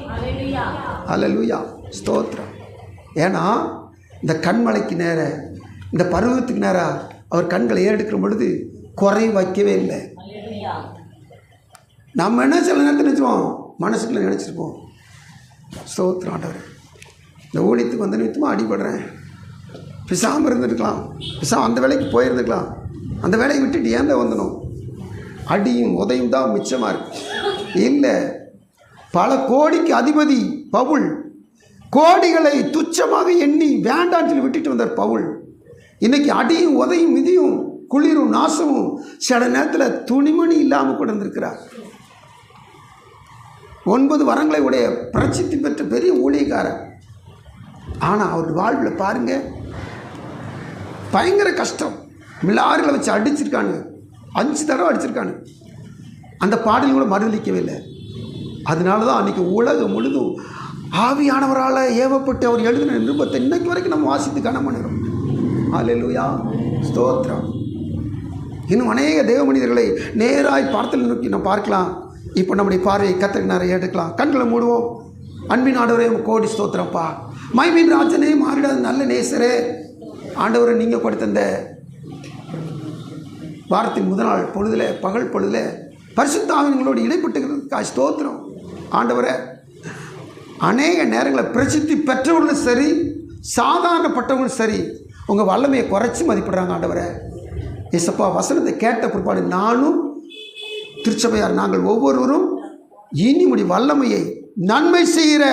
ஹல்லேலூயா. ஸ்தோத்திரம். ஏன்னா இந்த கண்மலைக்கு நேர, இந்த பருவத்துக்கு நேராக அவர் கண்களை ஏறெடுக்கிற பொழுது குறை வைக்கவே இல்லை. நம்ம என்ன சில நேரத்தில் நினச்சிருவோம், மனசுக்குள்ள நினச்சிருப்போம், ஸ்தோத்திரம் ஆண்டவர், இந்த ஊழியத்துக்கு வந்து நிமித்தமாக அடிபடுறேன், பிசாமல் இருந்துருக்கலாம், அந்த வேலைக்கு போயிருந்துக்கலாம், அந்த வேலையை விட்டுட்டு ஏன் தான் வந்தணும், அடியும் உதையும் தான் மிச்சமாக இருக்கு. இல்லை, பல கோடிக்கு அதிபதி பவுல் கோடிகளை துச்சமாக எண்ணி வேண்டான்னு சொல்லி விட்டுட்டு வந்தார் பவுல். இன்னைக்கு அடியும் உதையும் மிதியும் குளிரும் நாசமும் சில நேரத்தில் துணிமணி இல்லாமல் கூட இருந்திருக்கிறார். 9 வரங்களை உடைய பிரசித்தி பெற்ற பெரிய ஊழியக்காரர். ஆனால் அவர் வாழ்வில் பாருங்க, பயங்கர கஷ்டம். மில்லாறுகளை வச்சு அடிச்சிருக்கானு, 5 தடவை அடிச்சிருக்கானு. அந்த பாடல் கூட மறுதளிக்கவே இல்லை. அதனால தான் அன்றைக்கி உலகம் முழுதும் ஆவியானவரால் ஏவப்பட்டு அவர் எழுதின நிருபத்தை இன்னைக்கு வரைக்கும் நம்ம வாசித்து கனம் பண்ணுறோம். ஹல்லேலூயா. ஸ்தோத்திரம். இன்னும் அநேக தேவ மனிதர்களை நேராய் பார்த்தல் நோக்கி நம்ம பார்க்கலாம். இப்போ நம்முடைய பார்வையை கர்த்தருக்கு நிறைய எடுக்கலாம். கண்களை மூடுவோம். அன்பின் ஆண்டவரே கோடி ஸ்தோத்திரப்பா. மைமின் ராஜனே, மாறிடாத நல்ல நேசரே, ஆண்டவரை நீங்கள் கொடுத்த இந்த வாரத்தின் முதல் நாள் பொழுதில், பகல் பொழுதில் பரிசுத்த ஆவிகளோடு இடைப்பட்டுக்கிறதுக்காக ஸ்தோத்திரம். ஆண்டவரை அநேக நேரங்களில் பிரசித்தி பெற்றவர்களும் சரி, சாதாரணப்பட்டவங்களும் சரி, உங்கள் வல்லமையை குறைச்சி மதிப்பிடுறாங்க. ஆண்டவரை இயேசப்பா, வசனத்தை கேட்ட பிற்பாடு நானும் திருச்சபையார் நாங்கள் ஒவ்வொருவரும் இனி முடி வல்லமையை, நன்மை செய்கிற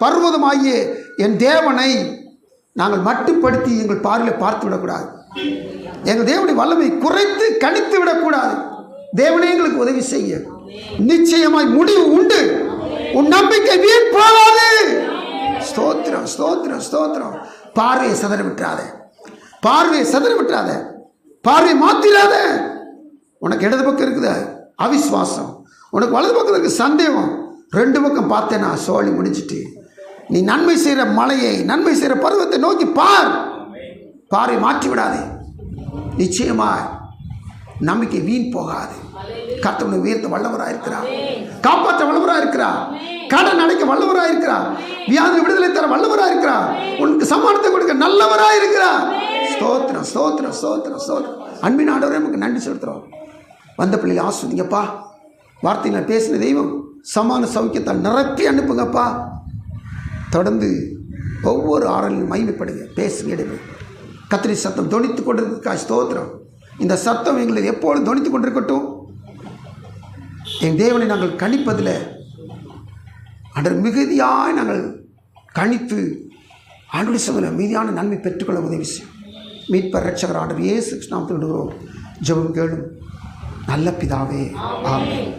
பர்வதமாகிய என் தேவனை நாங்கள் மட்டுப்படுத்தி எங்கள் பார்வையில் பார்த்து விடக்கூடாது. எங்கள் தேவனுடைய வல்லமை குறைத்து கணித்து விடக்கூடாது. தேவனே எங்களுக்கு உதவி செய்ய. நிச்சயமாய் முடிவு உண்டு. உன் நம்பிக்கை வீண் போகாது. ஸ்தோத்திரம், ஸ்தோத்திரம், ஸ்தோத்திரம். பார்வையை சிதற விட்டுறாத, பார்வையை சிதற விட்டுறாத, பார்வையை மாத்திராத. உனக்கு இடது பக்கம் இருக்குது அவிஸ்வாசம், உனக்கு வலது பக்கம் இருக்கு சந்தேகம். ரெண்டு பக்கம் பார்த்தேன்னா சோழி முடிஞ்சிட்டு. நீ நன்மை செய்கிற மலையை, நன்மை செய்கிற பருவத்தை நோக்கி பார். பார்வை மாற்றி விடாதே. நிச்சயமா நம்பிக்கை வீண் போகாது. கர்த்தர் உயர்த்த வல்லவராக இருக்கிறார், காப்பாற்ற வல்லவராக இருக்கிறார், கடன் அடைக்க வல்லவராக இருக்கிறார், வியாதி விடுதலை தர வல்லவராக இருக்கிறார், உனக்கு சமாதானத்தை கொடுக்க நல்லவராக இருக்கிறார். ஸ்தோத்திரம், ஸ்தோத்திரம், ஸ்தோத்திரம், ஸ்தோத்திரம். அன்பின் ஆண்டவரே நமக்கு நன்றி செலுத்துகிறோம். வந்த பிள்ளைகளை ஆஸ்வதிங்கப்பா. வார்த்தைகளை பேசின தெய்வம் சமான சௌக்கியத்தால் நிரப்பி அனுப்புங்கப்பா. தொடர்ந்து ஒவ்வொரு ஆறலிலும் மகிமைப்படுங்க, பேசுங்க. இடைவே கத்திரி சத்தம் தொனித்து கொண்டிருக்கா ஸ்தோத்திரம். இந்த சத்தம் எங்களை எப்பொழுதும் தொனித்து கொண்டிருக்கட்டும். என் தேவனை நாங்கள் கணிப்பதில் அன்றர் மிகுதியாய் நாங்கள் கணித்து ஆண்டுடைய சமூக மீதியான நன்மை பெற்றுக்கொள்ள உதவி செய்யும். மீட்பர் ரட்சகர் ஆண்டவர் இயேசு நாமத்தில் விடுகிறோம். ஜெபம் கேளும் நல்ல பிதாவே, ஆமென்.